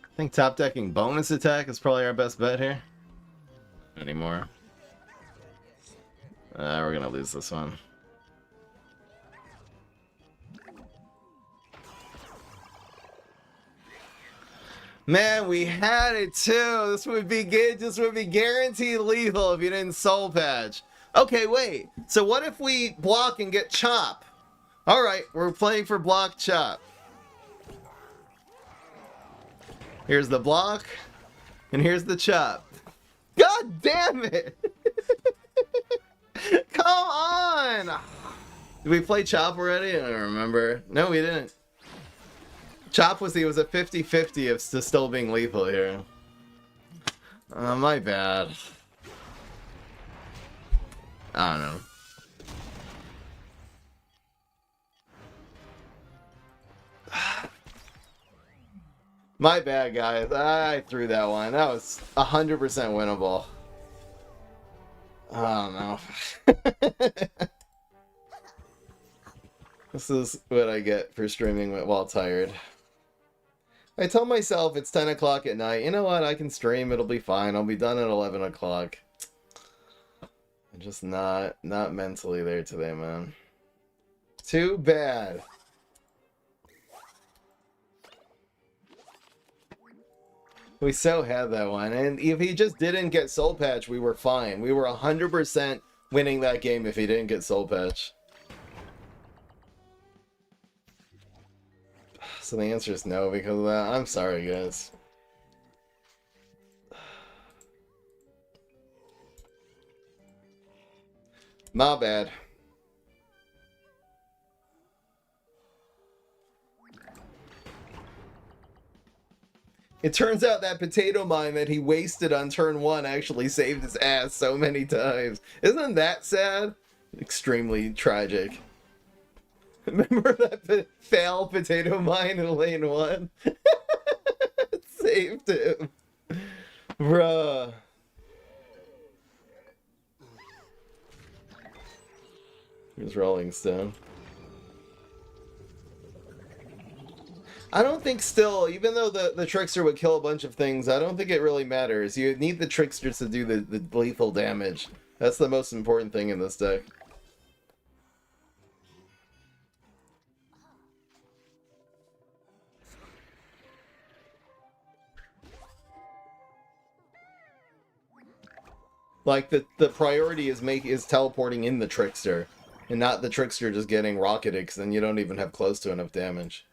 I think top decking bonus attack is probably our best bet here. Anymore. We're gonna lose this one. Man, we had it too. This would be good. This would be guaranteed lethal if you didn't soul patch. Okay, wait. So what if we block and get chop? Alright, we're playing for block chop. Here's the block, and here's the chop. God damn it! Come on! Did we play chop already? I don't remember. No, we didn't. Chop was a 50-50 of still being lethal here. My bad. I don't know. My bad, guys. I threw that one. That was 100% winnable. Oh, no. This is what I get for streaming while tired. I tell myself it's 10 o'clock at night. You know what? I can stream. It'll be fine. I'll be done at 11 o'clock. I'm just not mentally there today, man. Too bad. We so had that one. And if he just didn't get soul patch, we were fine. We were 100% winning that game if he didn't get soul patch. So the answer is no because of that. I'm sorry, guys. My bad. It turns out that potato mine that he wasted on turn 1 actually saved his ass so many times. Isn't that sad? Extremely tragic. Remember that fail potato mine in lane 1? It saved him. Bruh. Here's Rolling Stone. I don't think still, even though the trickster would kill a bunch of things, I don't think it really matters. You need the tricksters to do the lethal damage. That's the most important thing in this deck. Like the priority is teleporting in the trickster, and not the trickster just getting rocketed, because then you don't even have close to enough damage.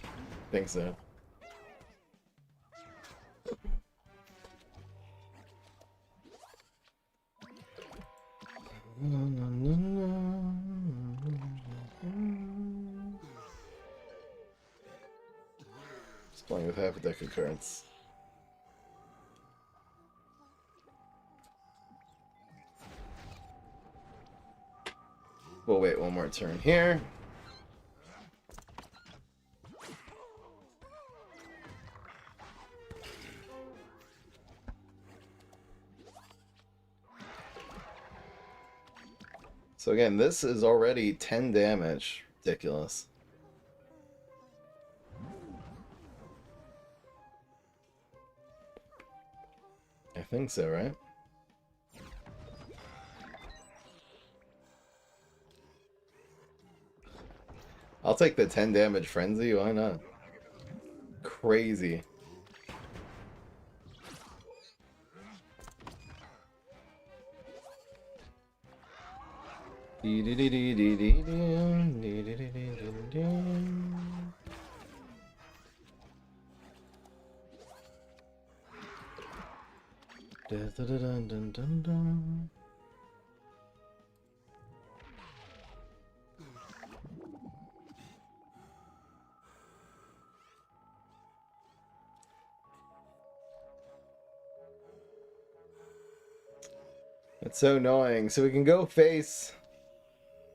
I think so. Just playing with half a deck of cards. We'll wait one more turn here. So again, this is already 10 damage. Ridiculous. I think so, right? I'll take the 10 damage frenzy, why not? Crazy. It's so annoying. So we can go face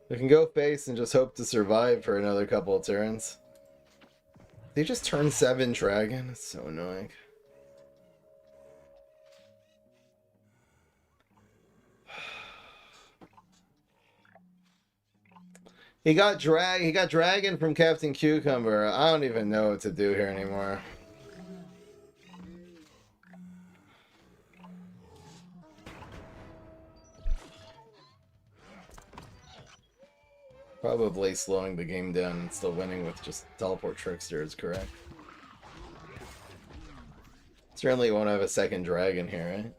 We can go face and just hope to survive for another couple of turns. They just turn 7 dragon. It's so annoying. He got dragon from Captain Cucumber. I don't even know what to do here anymore. Probably slowing the game down and still winning with just teleport trickster is correct. Certainly won't have a second dragon here, right?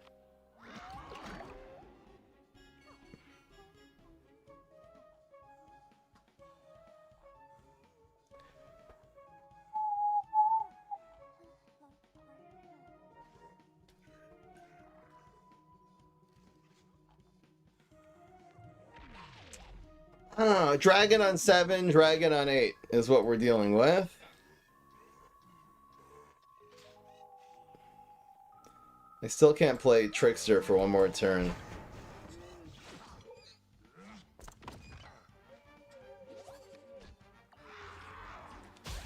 I don't know, dragon on 7, dragon on 8 is what we're dealing with. I still can't play trickster for one more turn.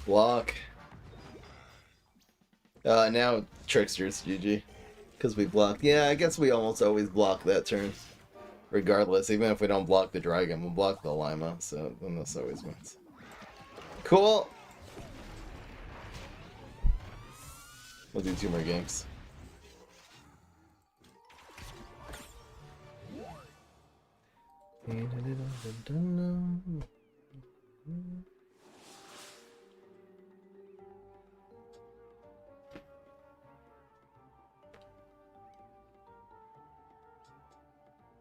Block. Now trickster's GG. Because we blocked. Yeah, I guess we almost always block that turn. Regardless, even if we don't block the dragon, we'll block the Lima, so then this always wins. Cool! We'll do 2 more games.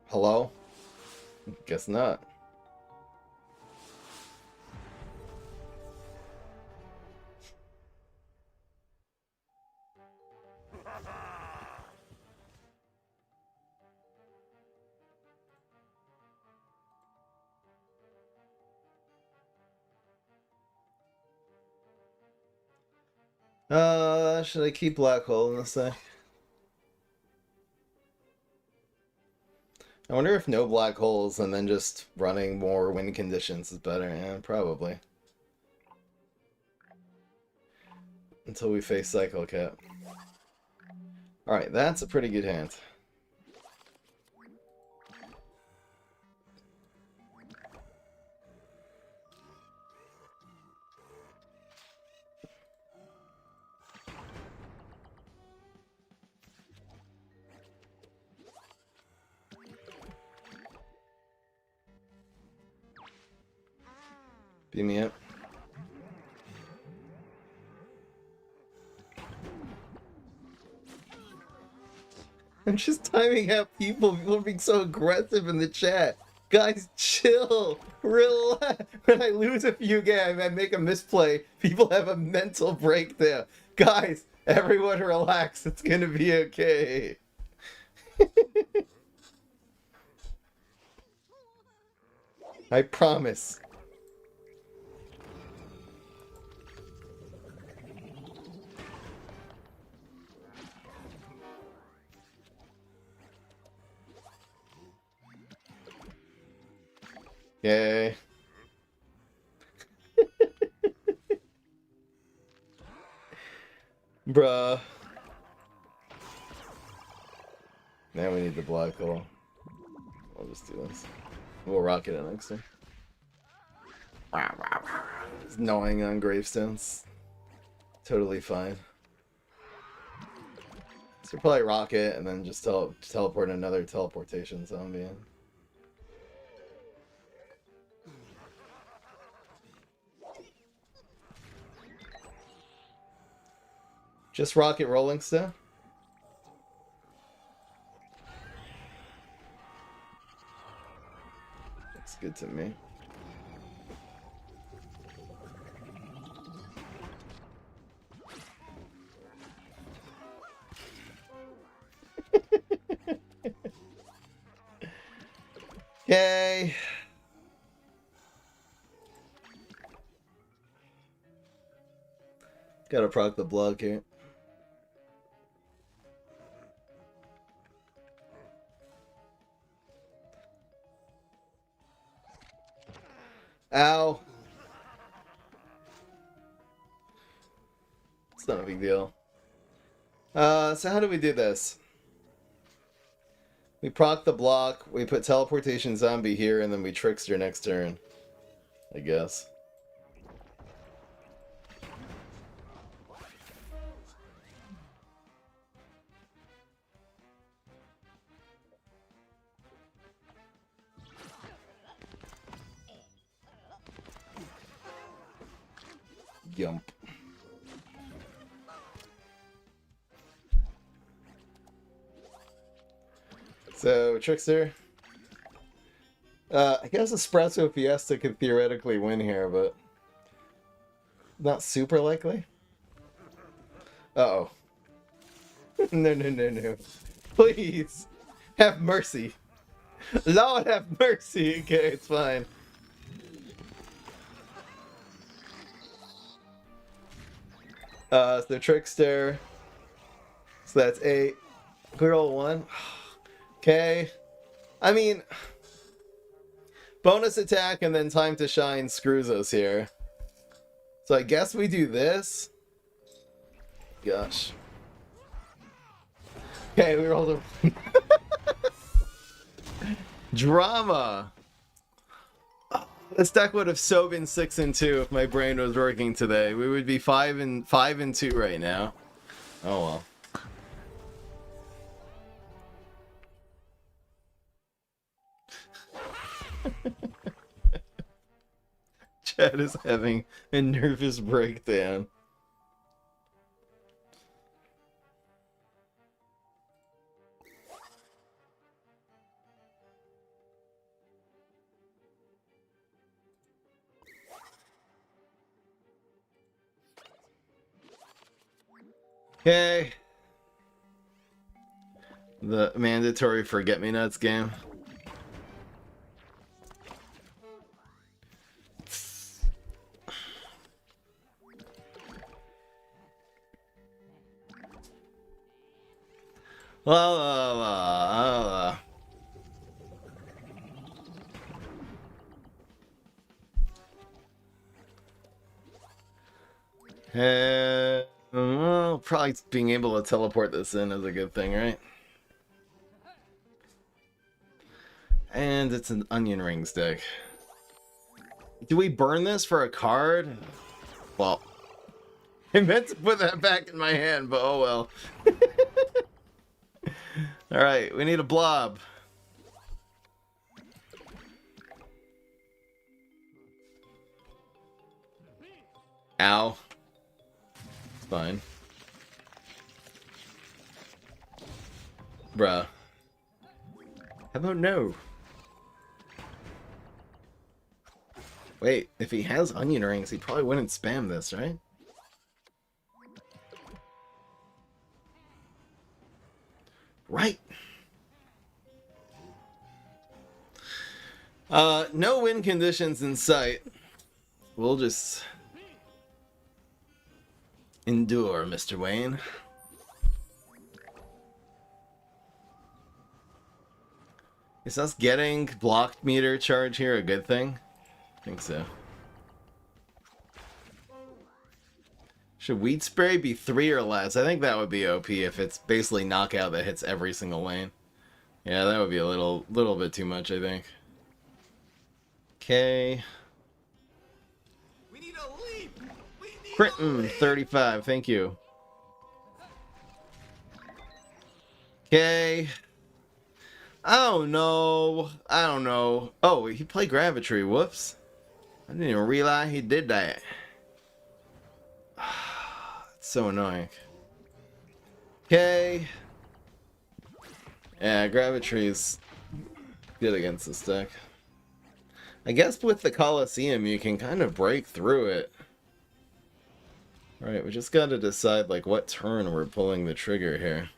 Hello? Guess not. Should I keep black hole in this thing? I wonder if no black holes and then just running more win conditions is better. Yeah, probably. Until we face Cycle Cap. Alright, that's a pretty good hand. Beam me up. I'm just timing out people. People are being so aggressive in the chat. Guys, chill. Relax. When I lose a few games, I make a misplay. People have a mental breakdown. Guys, everyone relax. It's gonna be okay. I promise. Yay. Bruh. Now we need the black hole. I'll just do this. We'll rocket it next time. It's gnawing on gravestones. Totally fine. So probably rocket and then just teleport another teleportation zombie in. Just rocket rolling still? Looks good to me. Yay! Gotta proc the block here. Ow. It's not a big deal. So how do we do this? We proc the block, we put teleportation zombie here, and then we trickster next turn. I guess. Yump. So, Trickster. I guess Espresso Fiesta could theoretically win here, but not super likely. Uh-oh. No, no, no, no. Please. Have mercy. Lord have mercy. Okay, it's fine. So Trickster. So that's 8. Clear all 1. Okay. I mean, bonus attack and then time to shine screws us here. So I guess we do this. Gosh. Okay, we rolled a drama. Oh, this deck would have so been 6 and 2 if my brain was working today. We would be 5 and 2 right now. Oh well. Chad is having a nervous breakdown. Okay. The mandatory forget-me-nuts game. La. Well, probably being able to teleport this in is a good thing, right? And it's an onion rings deck. Do we burn this for a card? Well, I meant to put that back in my hand, but oh well. Alright, we need a blob. Ow. It's fine. Bruh. How about no? Wait, if he has onion rings, he probably wouldn't spam this, right? Right. No win conditions in sight. We'll just endure, Mr. Wayne. Is us getting blocked meter charge here a good thing? I think so. Should Weed Spray be 3 or less? I think that would be OP if it's basically knockout that hits every single lane. Yeah, that would be a little bit too much, I think. Okay. We need a leap. Critton, 35, thank you. Okay. Oh no, I don't know. Oh, he played Gravitry, whoops. I didn't even realize he did that. It's so annoying. Okay. Yeah, Gravitry is good against this deck. I guess with the Colosseum you can kind of break through it. Alright, we just gotta decide like what turn we're pulling the trigger here.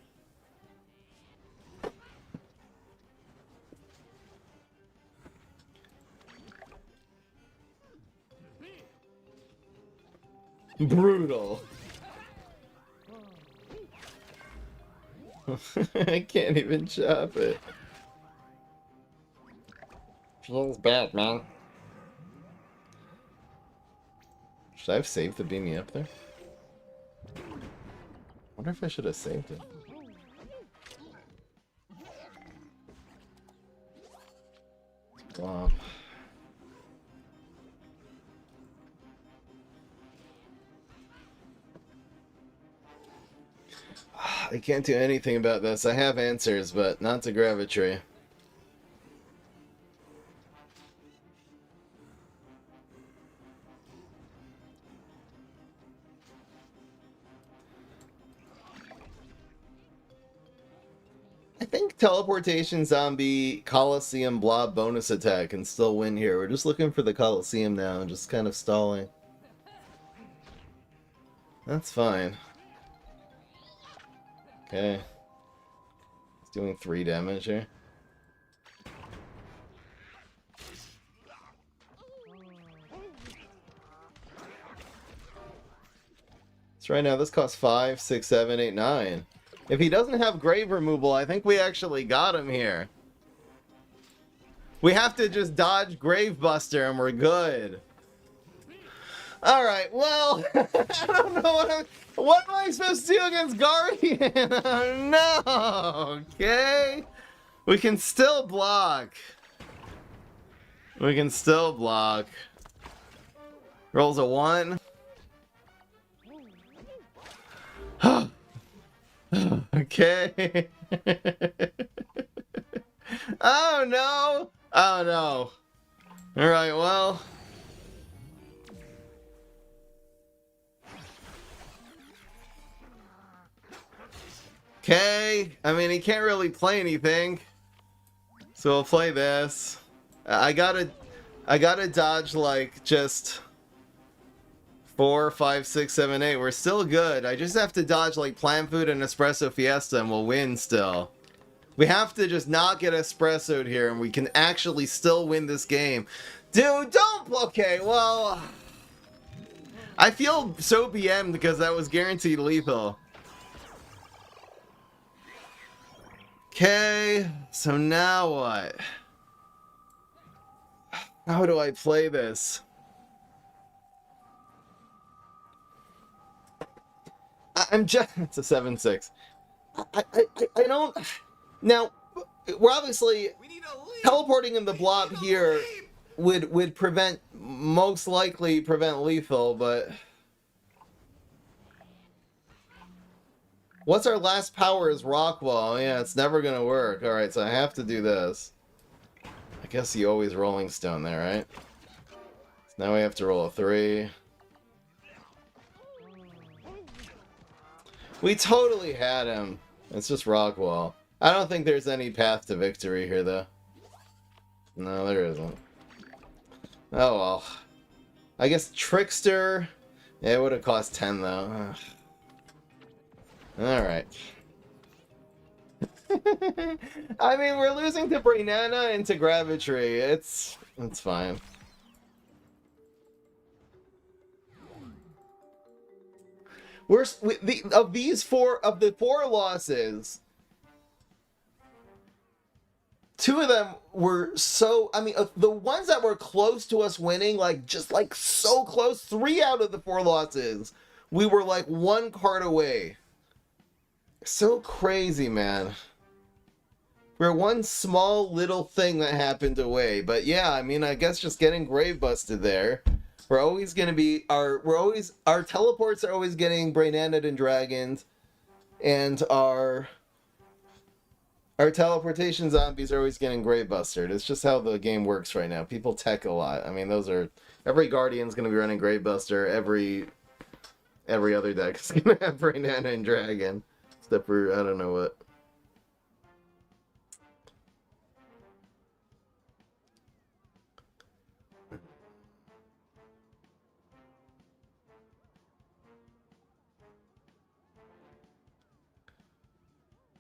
Brutal. I can't even chop it. Feels bad, man. Should I have saved the beam me up there? Wonder if I should have saved it. Blob. I can't do anything about this. I have answers, but not to Gravitry. I think Teleportation Zombie Colosseum Blob bonus attack can still win here. We're just looking for the Colosseum now and just kind of stalling. That's fine. Okay. It's doing 3 damage here. So right now this costs 5, 6, 7, 8, 9. If he doesn't have grave removal, I think we actually got him here. We have to just dodge Grave Buster and we're good. Alright, well, I don't know what am I supposed to do against Guardian? No, okay. We can still block. We can still block. Rolls a 1. Okay. Oh no! Oh no. Alright, well. Okay. I mean, he can't really play anything. So we'll play this. I gotta dodge like just 4, 5, 6, 7, 8. We're still good. I just have to dodge like Plant Food and Espresso Fiesta and we'll win still. We have to just not get espressoed here and we can actually still win this game. Dude, don't... Okay, well... I feel so BM'd because that was guaranteed lethal. Okay, so now what? How do I play this? I'm just... It's a 7-6. I don't... Now, we're obviously... Teleporting in the blob here would prevent... Most likely prevent lethal, but... What's our last power is Rockwall. Yeah, it's never gonna work. Alright, so I have to do this. I guess you always Rolling Stone there, right? So now we have to roll a 3. We totally had him. It's just Rockwall. I don't think there's any path to victory here, though. No, there isn't. Oh, well. I guess Trickster... Yeah, it would have cost 10, though. Alright. I mean, we're losing to Brainana and to Gravitry. It's fine. Of the four losses, 2 of them were so... I mean, the ones that were close to us winning, like, just, like, so close, 3 out of the 4 losses, we were, like, 1 card away. So crazy, man. We're one small little thing that happened away. But yeah, I mean, I guess just getting grave busted there. We're always gonna be our teleports are always getting Brainanid and Dragons, and our teleportation zombies are always getting grave busted. It's just how the game works right now. People tech a lot. I mean, every Guardian's gonna be running grave buster. Every other deck is gonna have Brainana and Dragon. Except for, I don't know what.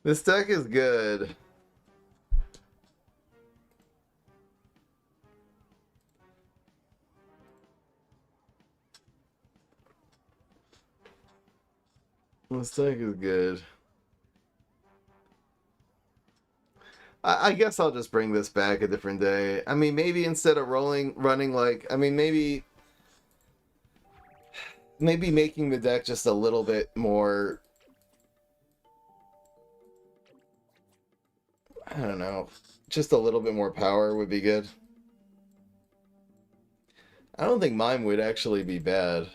This deck is good. This deck is good. I guess I'll just bring this back a different day. I mean, maybe instead of running like... I mean, maybe... maybe making the deck just a little bit more, I don't know, just a little bit more power would be good. I don't think mine would actually be bad.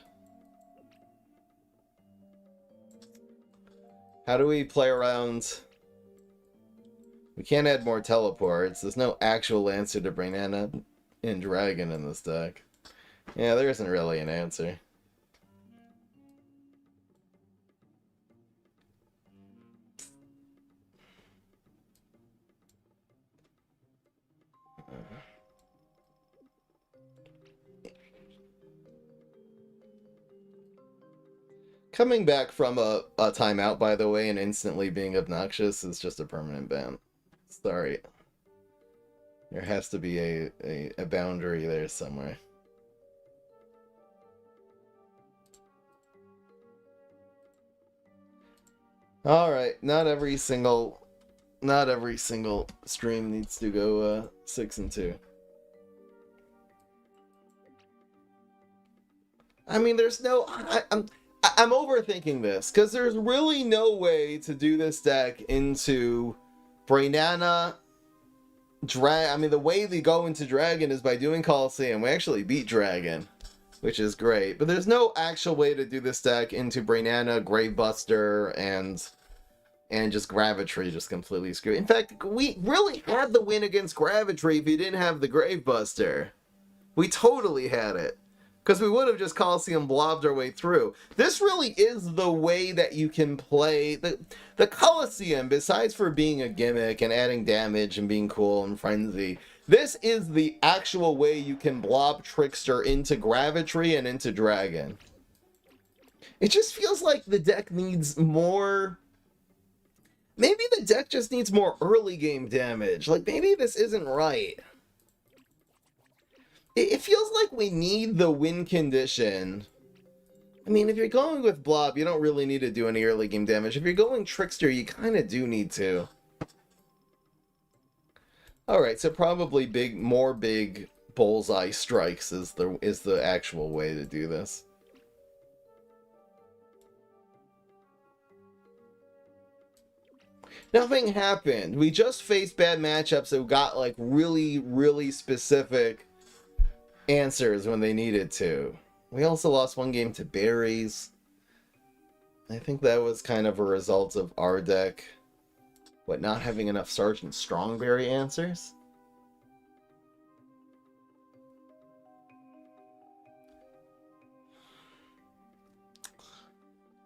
How do we play around? We can't add more teleports. There's no actual answer to Banana and Dragon in this deck. Yeah, there isn't really an answer. Coming back from a timeout, by the way, and instantly being obnoxious is just a permanent ban. Sorry. There has to be a boundary there somewhere. Alright, not every single stream needs to go 6-2. I mean, there's no... I'm overthinking this, because there's really no way to do this deck into Brainana, I mean, the way they go into Dragon is by doing Colosseum. We actually beat Dragon, which is great. But there's no actual way to do this deck into Brainana, Gravebuster, and just Gravitry just completely screwed. In fact, we really had the win against Gravitry if you didn't have the Gravebuster. We totally had it. Because we would have just Colosseum blobbed our way through. This really is the way that you can play... The Colosseum, besides for being a gimmick and adding damage and being cool and frenzy, this is the actual way you can blob Trickster into Gravitry and into Dragon. It just feels like the deck needs more... Maybe the deck just needs more early game damage. Like, maybe this isn't right. It feels like we need the win condition. I mean, if you're going with Blob, you don't really need to do any early game damage. If you're going Trickster, you kind of do need to. Alright, so probably more big bullseye strikes is the actual way to do this. Nothing happened. We just faced bad matchups that got like really, really specific answers when they needed to. We also lost one game to berries. I think that was kind of a result of our deck, not having enough Sergeant Strongberry answers?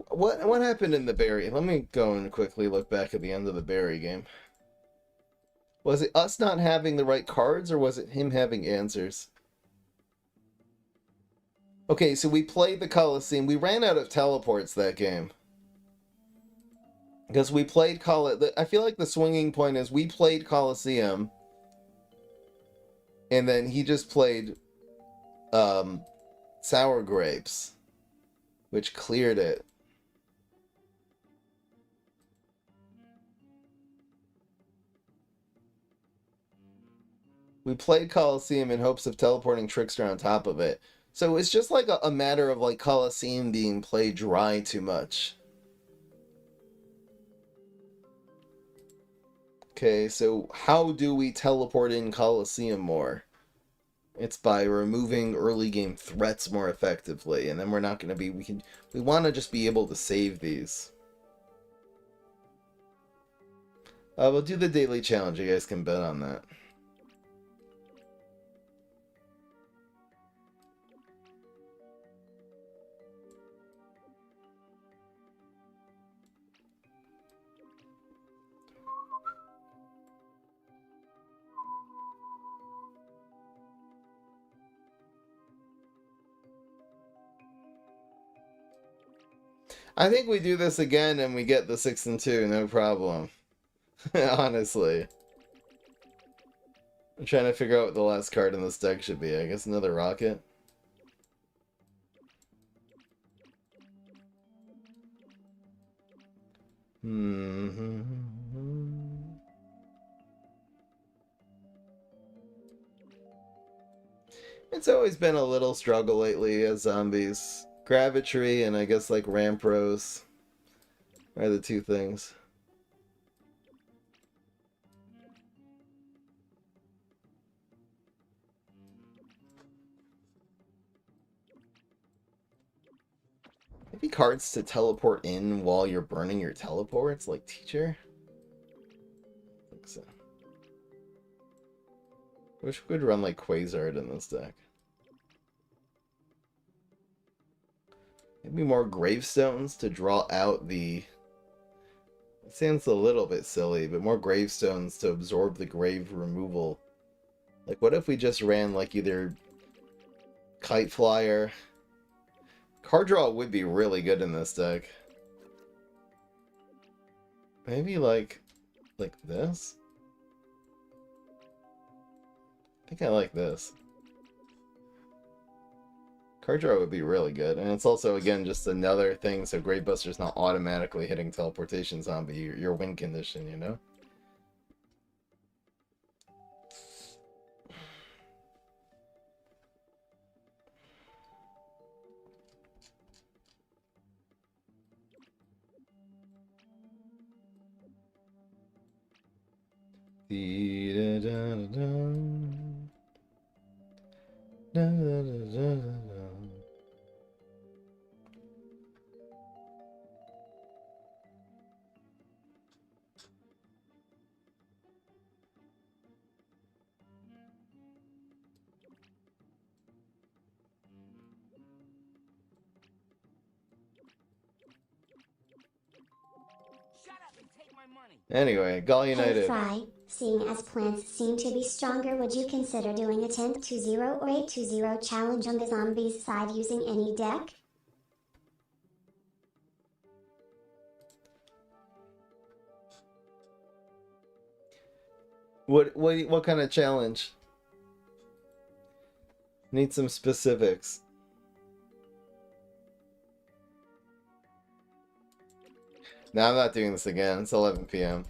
What happened in the berry? Let me go and quickly look back at the end of the berry game. Was it us not having the right cards, or was it him having answers? Okay, so we played the Colosseum. We ran out of teleports that game. Because we played I feel like the swinging point is we played Colosseum. And then he just played Sour Grapes, which cleared it. We played Colosseum in hopes of teleporting Trickster on top of it. So it's just like a matter of like Colosseum being played dry too much. Okay, so how do we teleport in Colosseum more? It's by removing early game threats more effectively, and then we're not going to be... We want to just be able to save these. We'll do the daily challenge. You guys can bet on that. I think we do this again and we get the 6-2, no problem. Honestly. I'm trying to figure out what the last card in this deck should be. I guess another rocket. It's always been a little struggle lately as zombies. Gravitry and I guess like Rampros are the two things. Maybe cards to teleport in while you're burning your teleports, like Teacher? I think so. Wish we could run like Quasar in this deck. Maybe more gravestones to draw out the... It seems a little bit silly, but more gravestones to absorb the grave removal. Like, what if we just ran like either Kite Flyer? Card draw would be really good in this deck. Maybe like this? I think I like this. Card draw would be really good, and it's also, again, just another thing so Gravebuster's not automatically hitting Teleportation Zombie, your win condition, you know? Shut up and take my money. Anyway, Gall Hey United. Fry, seeing as plants seem to be stronger, would you consider doing a 10-20 or 8-20 challenge on the zombies side using any deck? What kind of challenge? Need some specifics. No, I'm not doing this again. It's 11 p.m.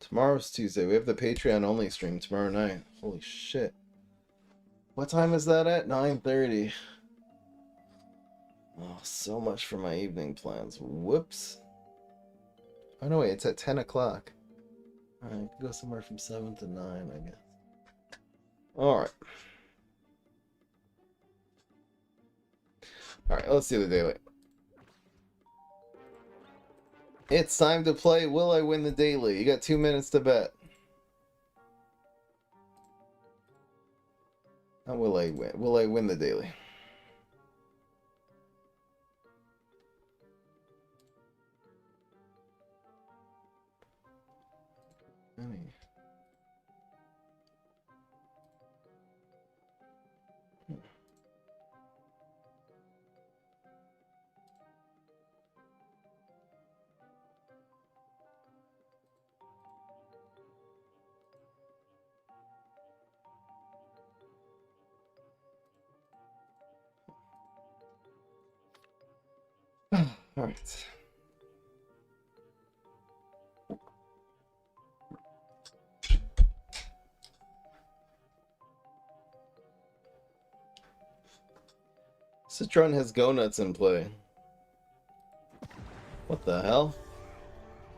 Tomorrow's Tuesday. We have the Patreon only stream tomorrow night. Holy shit. What time is that at? 9:30. Oh, so much for my evening plans. Whoops. Oh no, wait, it's at 10 o'clock. Alright, go somewhere from 7 to 9, I guess. Alright. Alright, let's do the daily. It's time to play Will I Win the Daily? You got 2 minutes to bet. Not will I win. Will I win the daily? Any. Alright. Citron has Go Nuts in play. What the hell?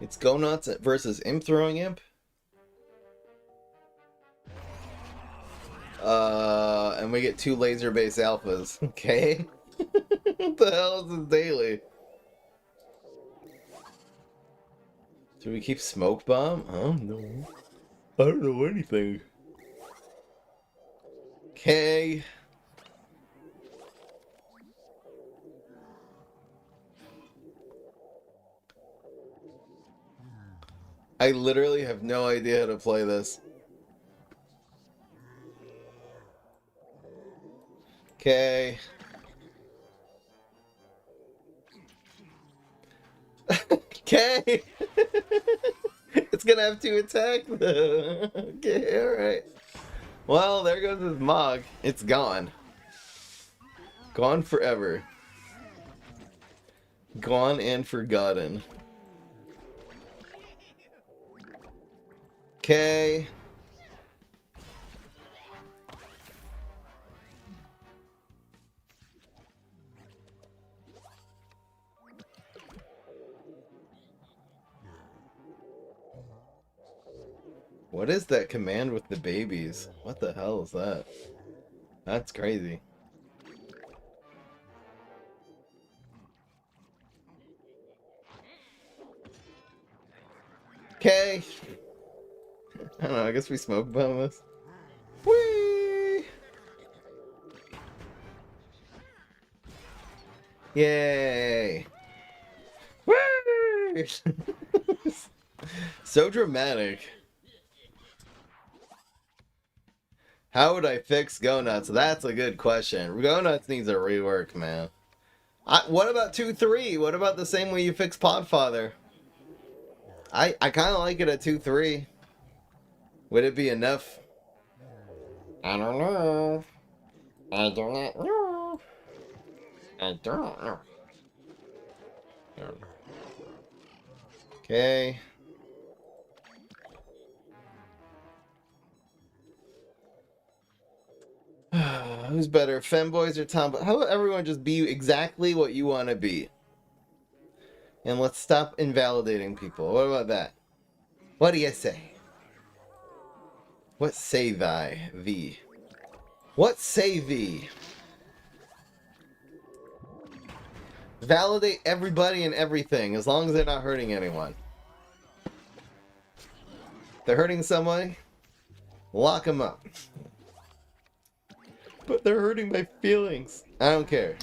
It's Go Nuts versus Imp Throwing Imp? And we get 2 laser-based alphas. Okay. What the hell is this daily? Do we keep Smoke Bomb? Huh? No. I don't know anything. Okay. I literally have no idea how to play this. Okay. Okay. It's gonna have to attack though. Okay, alright. Well, there goes his Mog. It's gone. Gone forever. Gone and forgotten. Okay. What is that command with the babies? What the hell is that? That's crazy. Okay. I don't know, I guess we smoke bomb this. Whee! Yay! Whee! So dramatic. How would I fix Go Nuts? That's a good question. Go Nuts needs a rework, man. What about 2-3? What about the same way you fix Podfather? I kind of like it at 2-3. Would it be enough? I don't know. I do not know. I don't know. Okay. Who's better, femboys or tomboys? How about everyone just be exactly what you want to be? And let's stop invalidating people. What about that? What do you say? What say thee? What say thee? Validate everybody and everything, as long as they're not hurting anyone. If they're hurting somebody, lock them up. But they're hurting my feelings. I don't care.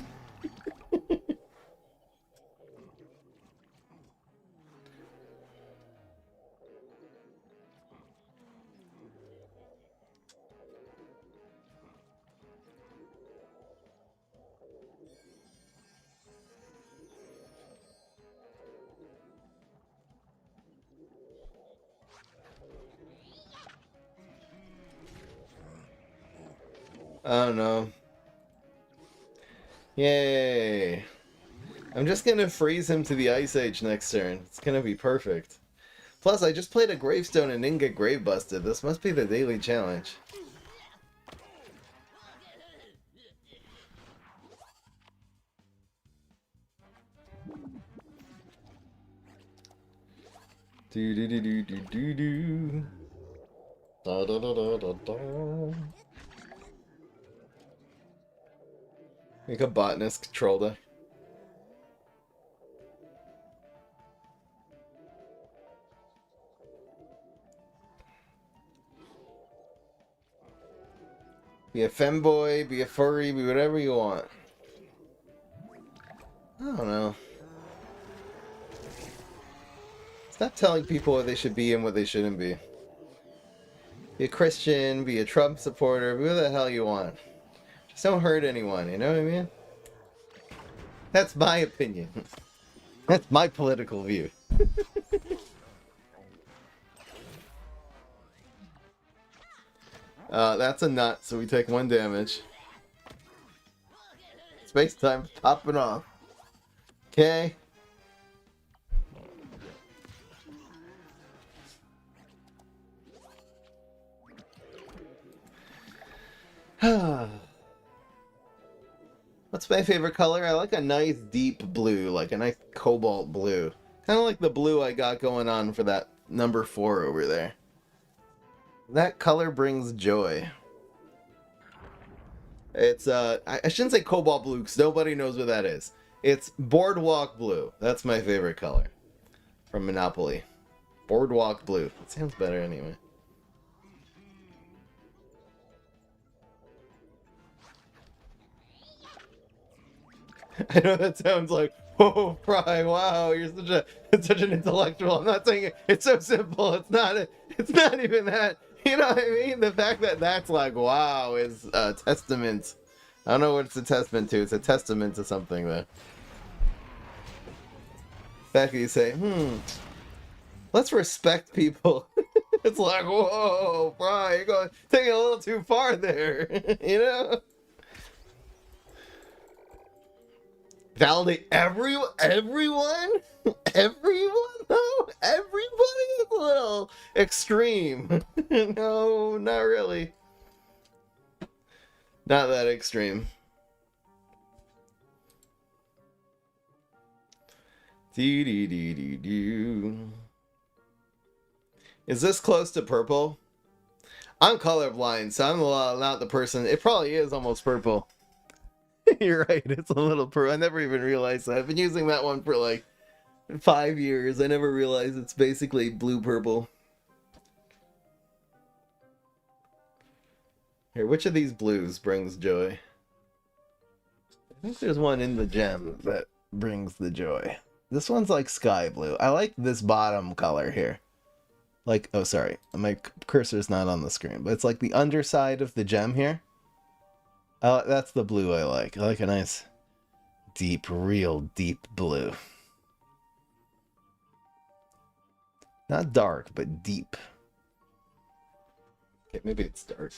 Oh no. Yay. I'm just gonna freeze him to the Ice Age next turn. It's gonna be perfect. Plus, I just played a gravestone and didn't get grave busted. This must be the daily challenge. Do do do do do do do. Da da da da da da. Make a botanist control deck. Be a femboy, be a furry, be whatever you want. I don't know. Stop telling people what they should be and what they shouldn't be. Be a Christian, be a Trump supporter, be whatever the hell you want. Just don't hurt anyone, you know what I mean? That's my opinion. That's my political view. That's a nut, so we take 1 damage. Space time popping off. Okay. What's my favorite color? I like a nice deep blue, like a nice cobalt blue. Kind of like the blue I got going on for that number 4 over there. That color brings joy. It's, I shouldn't say cobalt blue, because nobody knows what that is. It's boardwalk blue. That's my favorite color. From Monopoly. Boardwalk blue. It sounds better anyway. I know that sounds like, oh, Fry, wow, you're such an intellectual. I'm not saying it's so simple. It's not even that. You know what I mean? The fact that that's like, wow, is a testament. I don't know what it's a testament to. It's a testament to something, though. Back you say, let's respect people. It's like, whoa, Brian, you're going taking a little too far there. You know? Validate everyone? Everyone though? Everybody is a little extreme. No, not really. Not that extreme. Do. Is this close to purple? I'm colorblind, so I'm not the person. It probably is almost purple. You're right, it's a little purple. I never even realized that. I've been using that one for like 5 years. I never realized it's basically blue-purple. Here, which of these blues brings joy? I think there's one in the gem that brings the joy. This one's like sky blue. I like this bottom color here. Like, oh, sorry. My cursor's not on the screen, but it's like the underside of the gem here. That's the blue I like. I like a nice, deep, real deep blue. Not dark, but deep. Okay, maybe it's dark.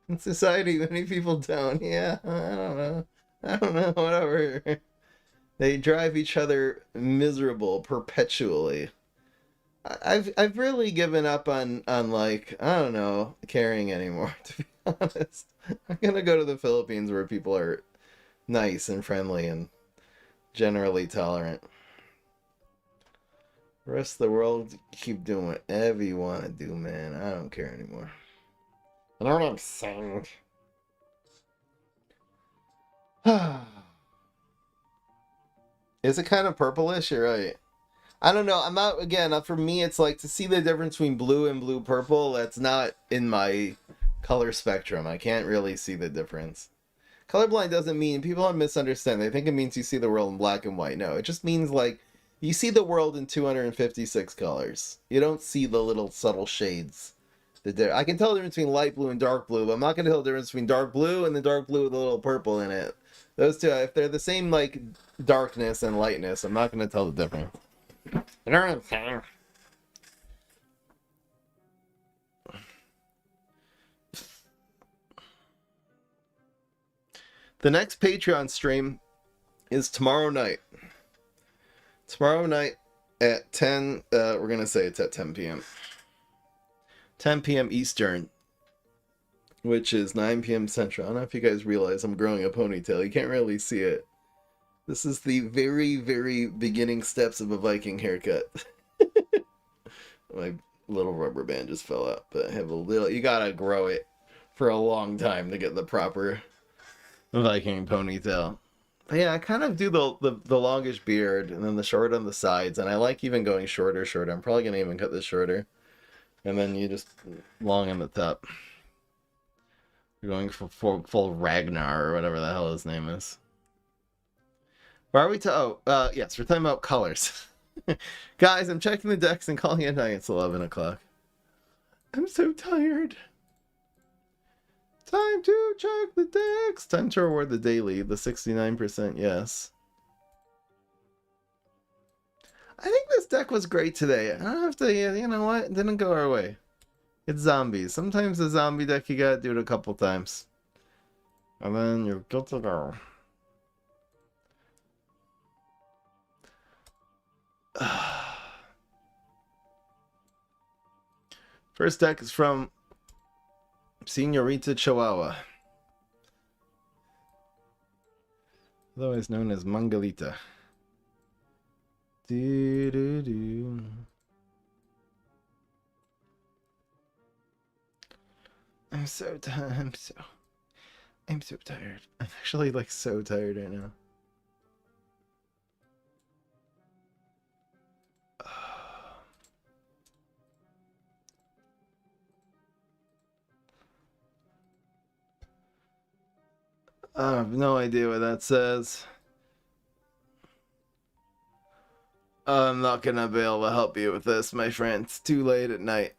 In society, many people don't. Yeah, I don't know. I don't know, whatever. They drive each other miserable perpetually. I've really given up on like, I don't know, caring anymore, to be honest. I'm gonna go to the Philippines where people are nice and friendly and generally tolerant. The rest of the world, keep doing whatever you want to do, man. I don't care anymore. I don't want to sing. Is it kind of purplish? You're right. I don't know. I'm not, again, for me, it's like to see the difference between blue and blue-purple, that's not in my color spectrum. I can't really see the difference. Colorblind doesn't mean, people misunderstand. They think it means you see the world in black and white. No, it just means like you see the world in 256 colors. You don't see the little subtle shades. I can tell the difference between light blue and dark blue, but I'm not going to tell the difference between dark blue and the dark blue with a little purple in it. Those two, if they're the same like darkness and lightness, I'm not going to tell the difference. You know what I'm saying? The next Patreon stream is tomorrow night. Tomorrow night at 10, we're going to say it's at 10 p.m. 10 p.m. Eastern, which is 9 p.m. Central. I don't know if you guys realize I'm growing a ponytail. You can't really see it. This is the very, very beginning steps of a Viking haircut. My little rubber band just fell out, but I have a little... You gotta grow it for a long time to get the proper Viking ponytail. But yeah, I kind of do the longish beard and then the short on the sides, and I like even going shorter. I'm probably gonna even cut this shorter. And then you just long on the top. You're going for full Ragnar or whatever the hell his name is. Why are we yes, we're talking about colors. Guys, I'm checking the decks and calling it night. It's 11 o'clock. I'm so tired. Time to check the decks. Time to reward the daily. The 69% yes. I think this deck was great today. I don't have to, you know what? It didn't go our way. It's zombies. Sometimes the zombie deck, you gotta do it a couple times. And then you're good to go. First deck is from Senorita Chihuahua, otherwise known as Mangalita. Do. I'm so tired. I'm so tired. I'm actually like so tired right now. I have no idea what that says. I'm not gonna be able to help you with this, my friend. It's too late at night.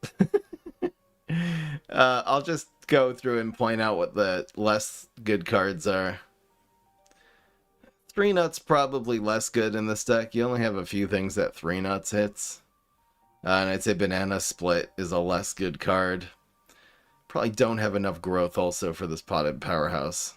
I'll just go through and point out what the less good cards are. 3 nuts probably less good in this deck. You only have a few things that 3 nuts hits. And I'd say Banana Split is a less good card. Probably don't have enough growth also for this potted powerhouse.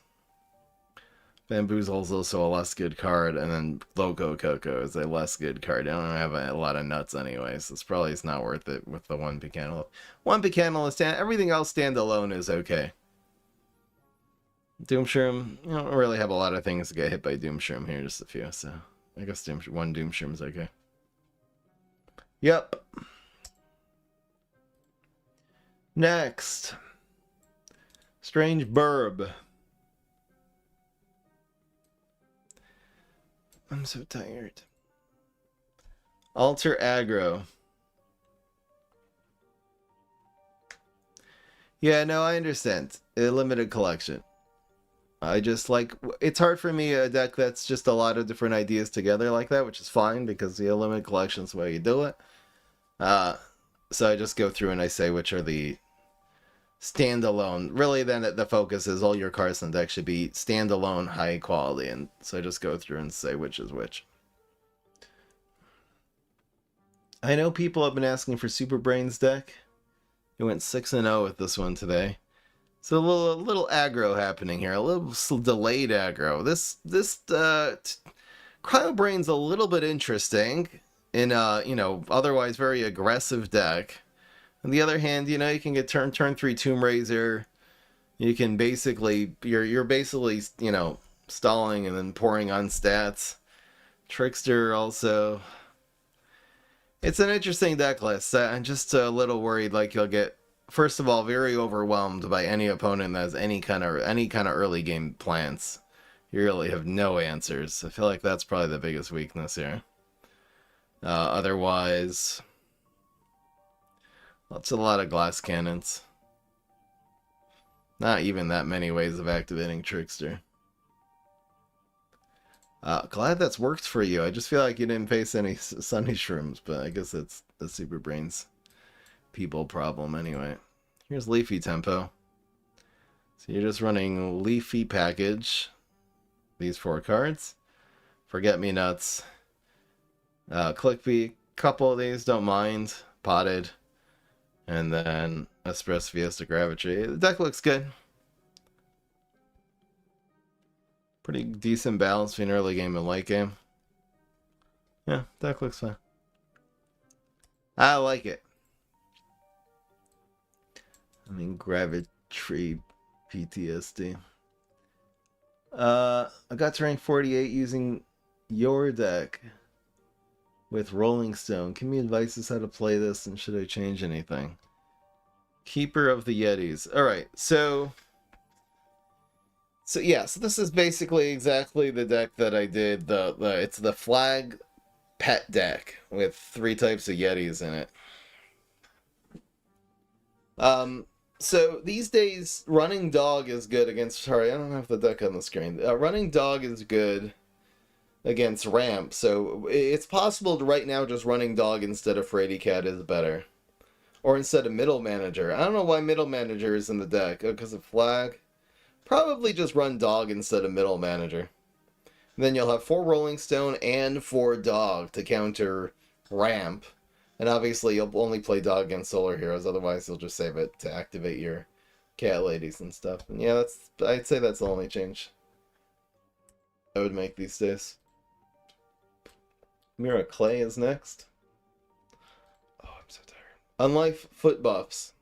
Bamboozle is also a less good card, and then Loco Coco is a less good card. I don't have a lot of nuts anyways. So it's probably not worth it with the 1 Pecanolist. 1 Pecanolist, everything else standalone is okay. Doomshroom, you don't really have a lot of things to get hit by Doomshroom here, just a few, so I guess 1 Doomshroom is okay. Yep. Next. Strange Burb. I'm so tired. Alter Aggro. Yeah, no, I understand. A limited collection. I just like, it's hard for me a deck that's just a lot of different ideas together like that, which is fine because the limited collection is the way you do it. So I just go through and I say which are the standalone. Really, then the focus is all your cards in the deck should be standalone, high quality, and so I just go through and say which is which. I know people have been asking for Super Brains deck. It went 6-0 with this one today. So a little aggro happening here, a little delayed aggro. This Cryo Brain's a little bit interesting in a, you know, otherwise very aggressive deck. On the other hand, you know, you can get turn 3 Tomb Raiser. You can basically, you're basically, you know, stalling and then pouring on stats. Trickster also. It's an interesting deck list. I'm just a little worried like you'll get, first of all, very overwhelmed by any opponent that has any kind of early game plans. You really have no answers. I feel like that's probably the biggest weakness here. Otherwise, a lot of glass cannons. Not even that many ways of activating Trickster. Glad that's worked for you. I just feel like you didn't face any Sunny Shrooms, but I guess it's the Super Brains people problem anyway. Here's Leafy Tempo. So you're just running Leafy Package. These 4 cards. Forget-Me-Nuts. Clickbee. Couple of these, don't mind. Potted. And then Espresso Fiesta Gravity. The deck looks good. Pretty decent balance between early game and late game. Yeah, deck looks fine. I like it. I mean, Gravity PTSD. I got to rank 48 using your deck with Rolling Stone. Give me advice as how to play this and should I change anything? Keeper of the Yetis. Alright, so yeah, so this is basically exactly the deck that I did. It's the flag pet deck with 3 types of Yetis in it. So these days, Running Dog is good against... Sorry, I don't have the deck on the screen. Running Dog is good against Ramp, so it's possible to right now just Running Dog instead of Frady Cat is better. Or instead of Middle Manager. I don't know why Middle Manager is in the deck. Oh, because of Flag? Probably just run Dog instead of Middle Manager. And then you'll have 4 Rolling Stone and 4 Dog to counter Ramp. And obviously you'll only play Dog against Solar Heroes, otherwise you'll just save it to activate your Cat Ladies and stuff. And yeah, I'd say that's the only change I would make these days. Mira Clay is next. Oh, I'm so tired. Unlife Foot Buffs.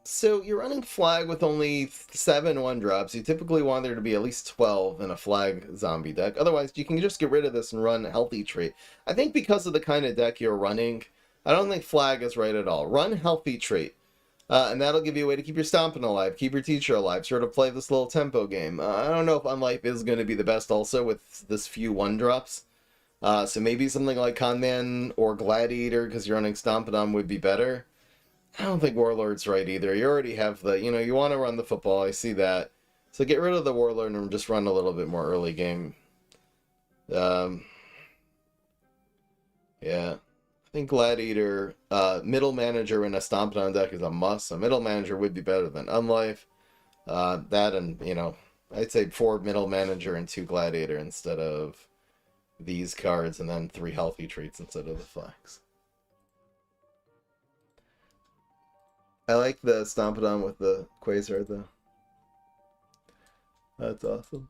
So you're running Flag with only 7 1-drops. You typically want there to be at least 12 in a Flag zombie deck. Otherwise, you can just get rid of this and run Healthy Tree. I think because of the kind of deck you're running, I don't think Flag is right at all. Run Healthy Tree. And that'll give you a way to keep your Stomping alive, keep your Teacher alive, sort of play this little tempo game. I don't know if Unlife is going to be the best also with this few 1-drops. So maybe something like Conman or Gladiator, because you're running Stomping on, would be better. I don't think Warlord's right either. You already have the, you know, you want to run the football, I see that. So get rid of the Warlord and just run a little bit more early game Um, yeah. I think Gladiator, Middle Manager in a Stompedon deck is a must. A Middle Manager would be better than Unlife. That and, you know, I'd say 4 Middle Manager and 2 Gladiator instead of these cards, and then 3 Healthy Treats instead of the Flex. I like the Stompedon with the Quasar, though. That's awesome.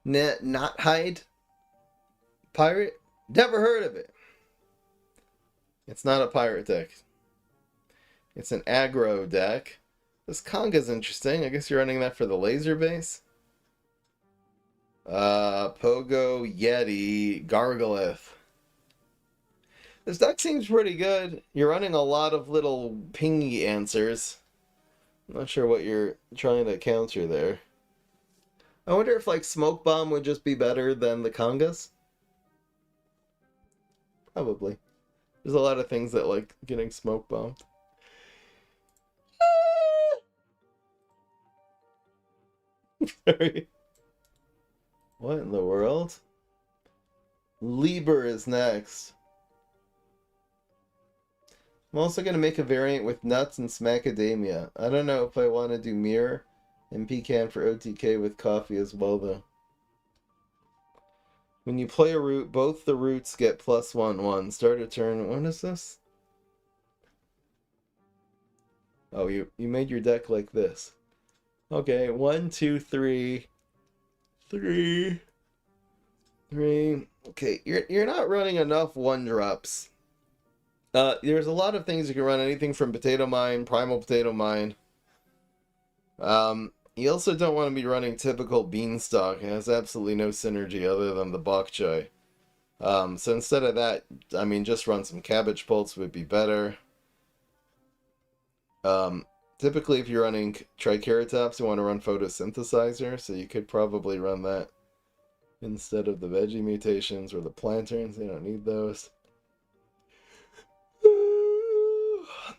Not Hide Pirate? Never heard of it. It's not a pirate deck. It's an aggro deck. This Conga's interesting. I guess you're running that for the laser base. Pogo, Yeti, Gargalith. This deck seems pretty good. You're running a lot of little pingy answers. I'm not sure what you're trying to counter there. I wonder if, like, Smoke Bomb would just be better than the Congas? Probably. There's a lot of things that like getting Smoke Bombed. Sorry. What in the world? Lieber is next. I'm also going to make a variant with Nuts and Smackademia. I don't know if I want to do Mirror and Pecan for OTK with coffee as well, though. When you play a root, both the roots get +1/1. Start a turn. What is this? Oh, you made your deck like this. Okay, 1, 2, 3. 3. Okay, you're not running enough 1-drops. There's a lot of things you can run. Anything from Potato Mine, Primal Potato Mine. You also don't want to be running typical Beanstalk. It has absolutely no synergy other than the Bok Choy. So instead of that, I mean, just run some Cabbage Pulse would be better. Typically, if you're running Triceratops, you want to run Photosynthesizer, so you could probably run that instead of the Veggie Mutations or the Planterns. You don't need those.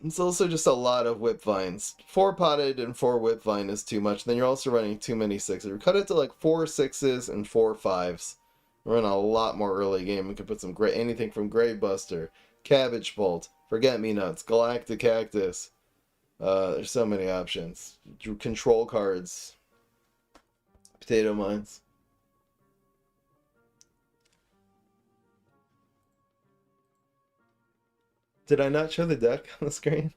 It's also just a lot of Whipvines. 4 potted and 4 Whipvine is too much. Then you're also running too many 6s. Cut it to like 4 6s and 4 5s. Run a lot more early game. We could put some great anything from Gravebuster, Cabbage Bolt, Forget Me Nuts, Galactic Cactus. There's so many options. Control cards, Potato Mines. Did I not show the deck on the screen?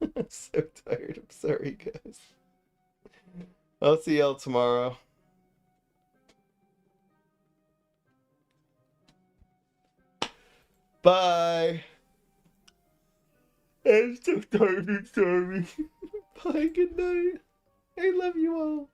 I'm so tired. I'm sorry, guys. I'll see y'all tomorrow. Bye. I'm so tired. I'm sorry. Bye. Good night. I love you all.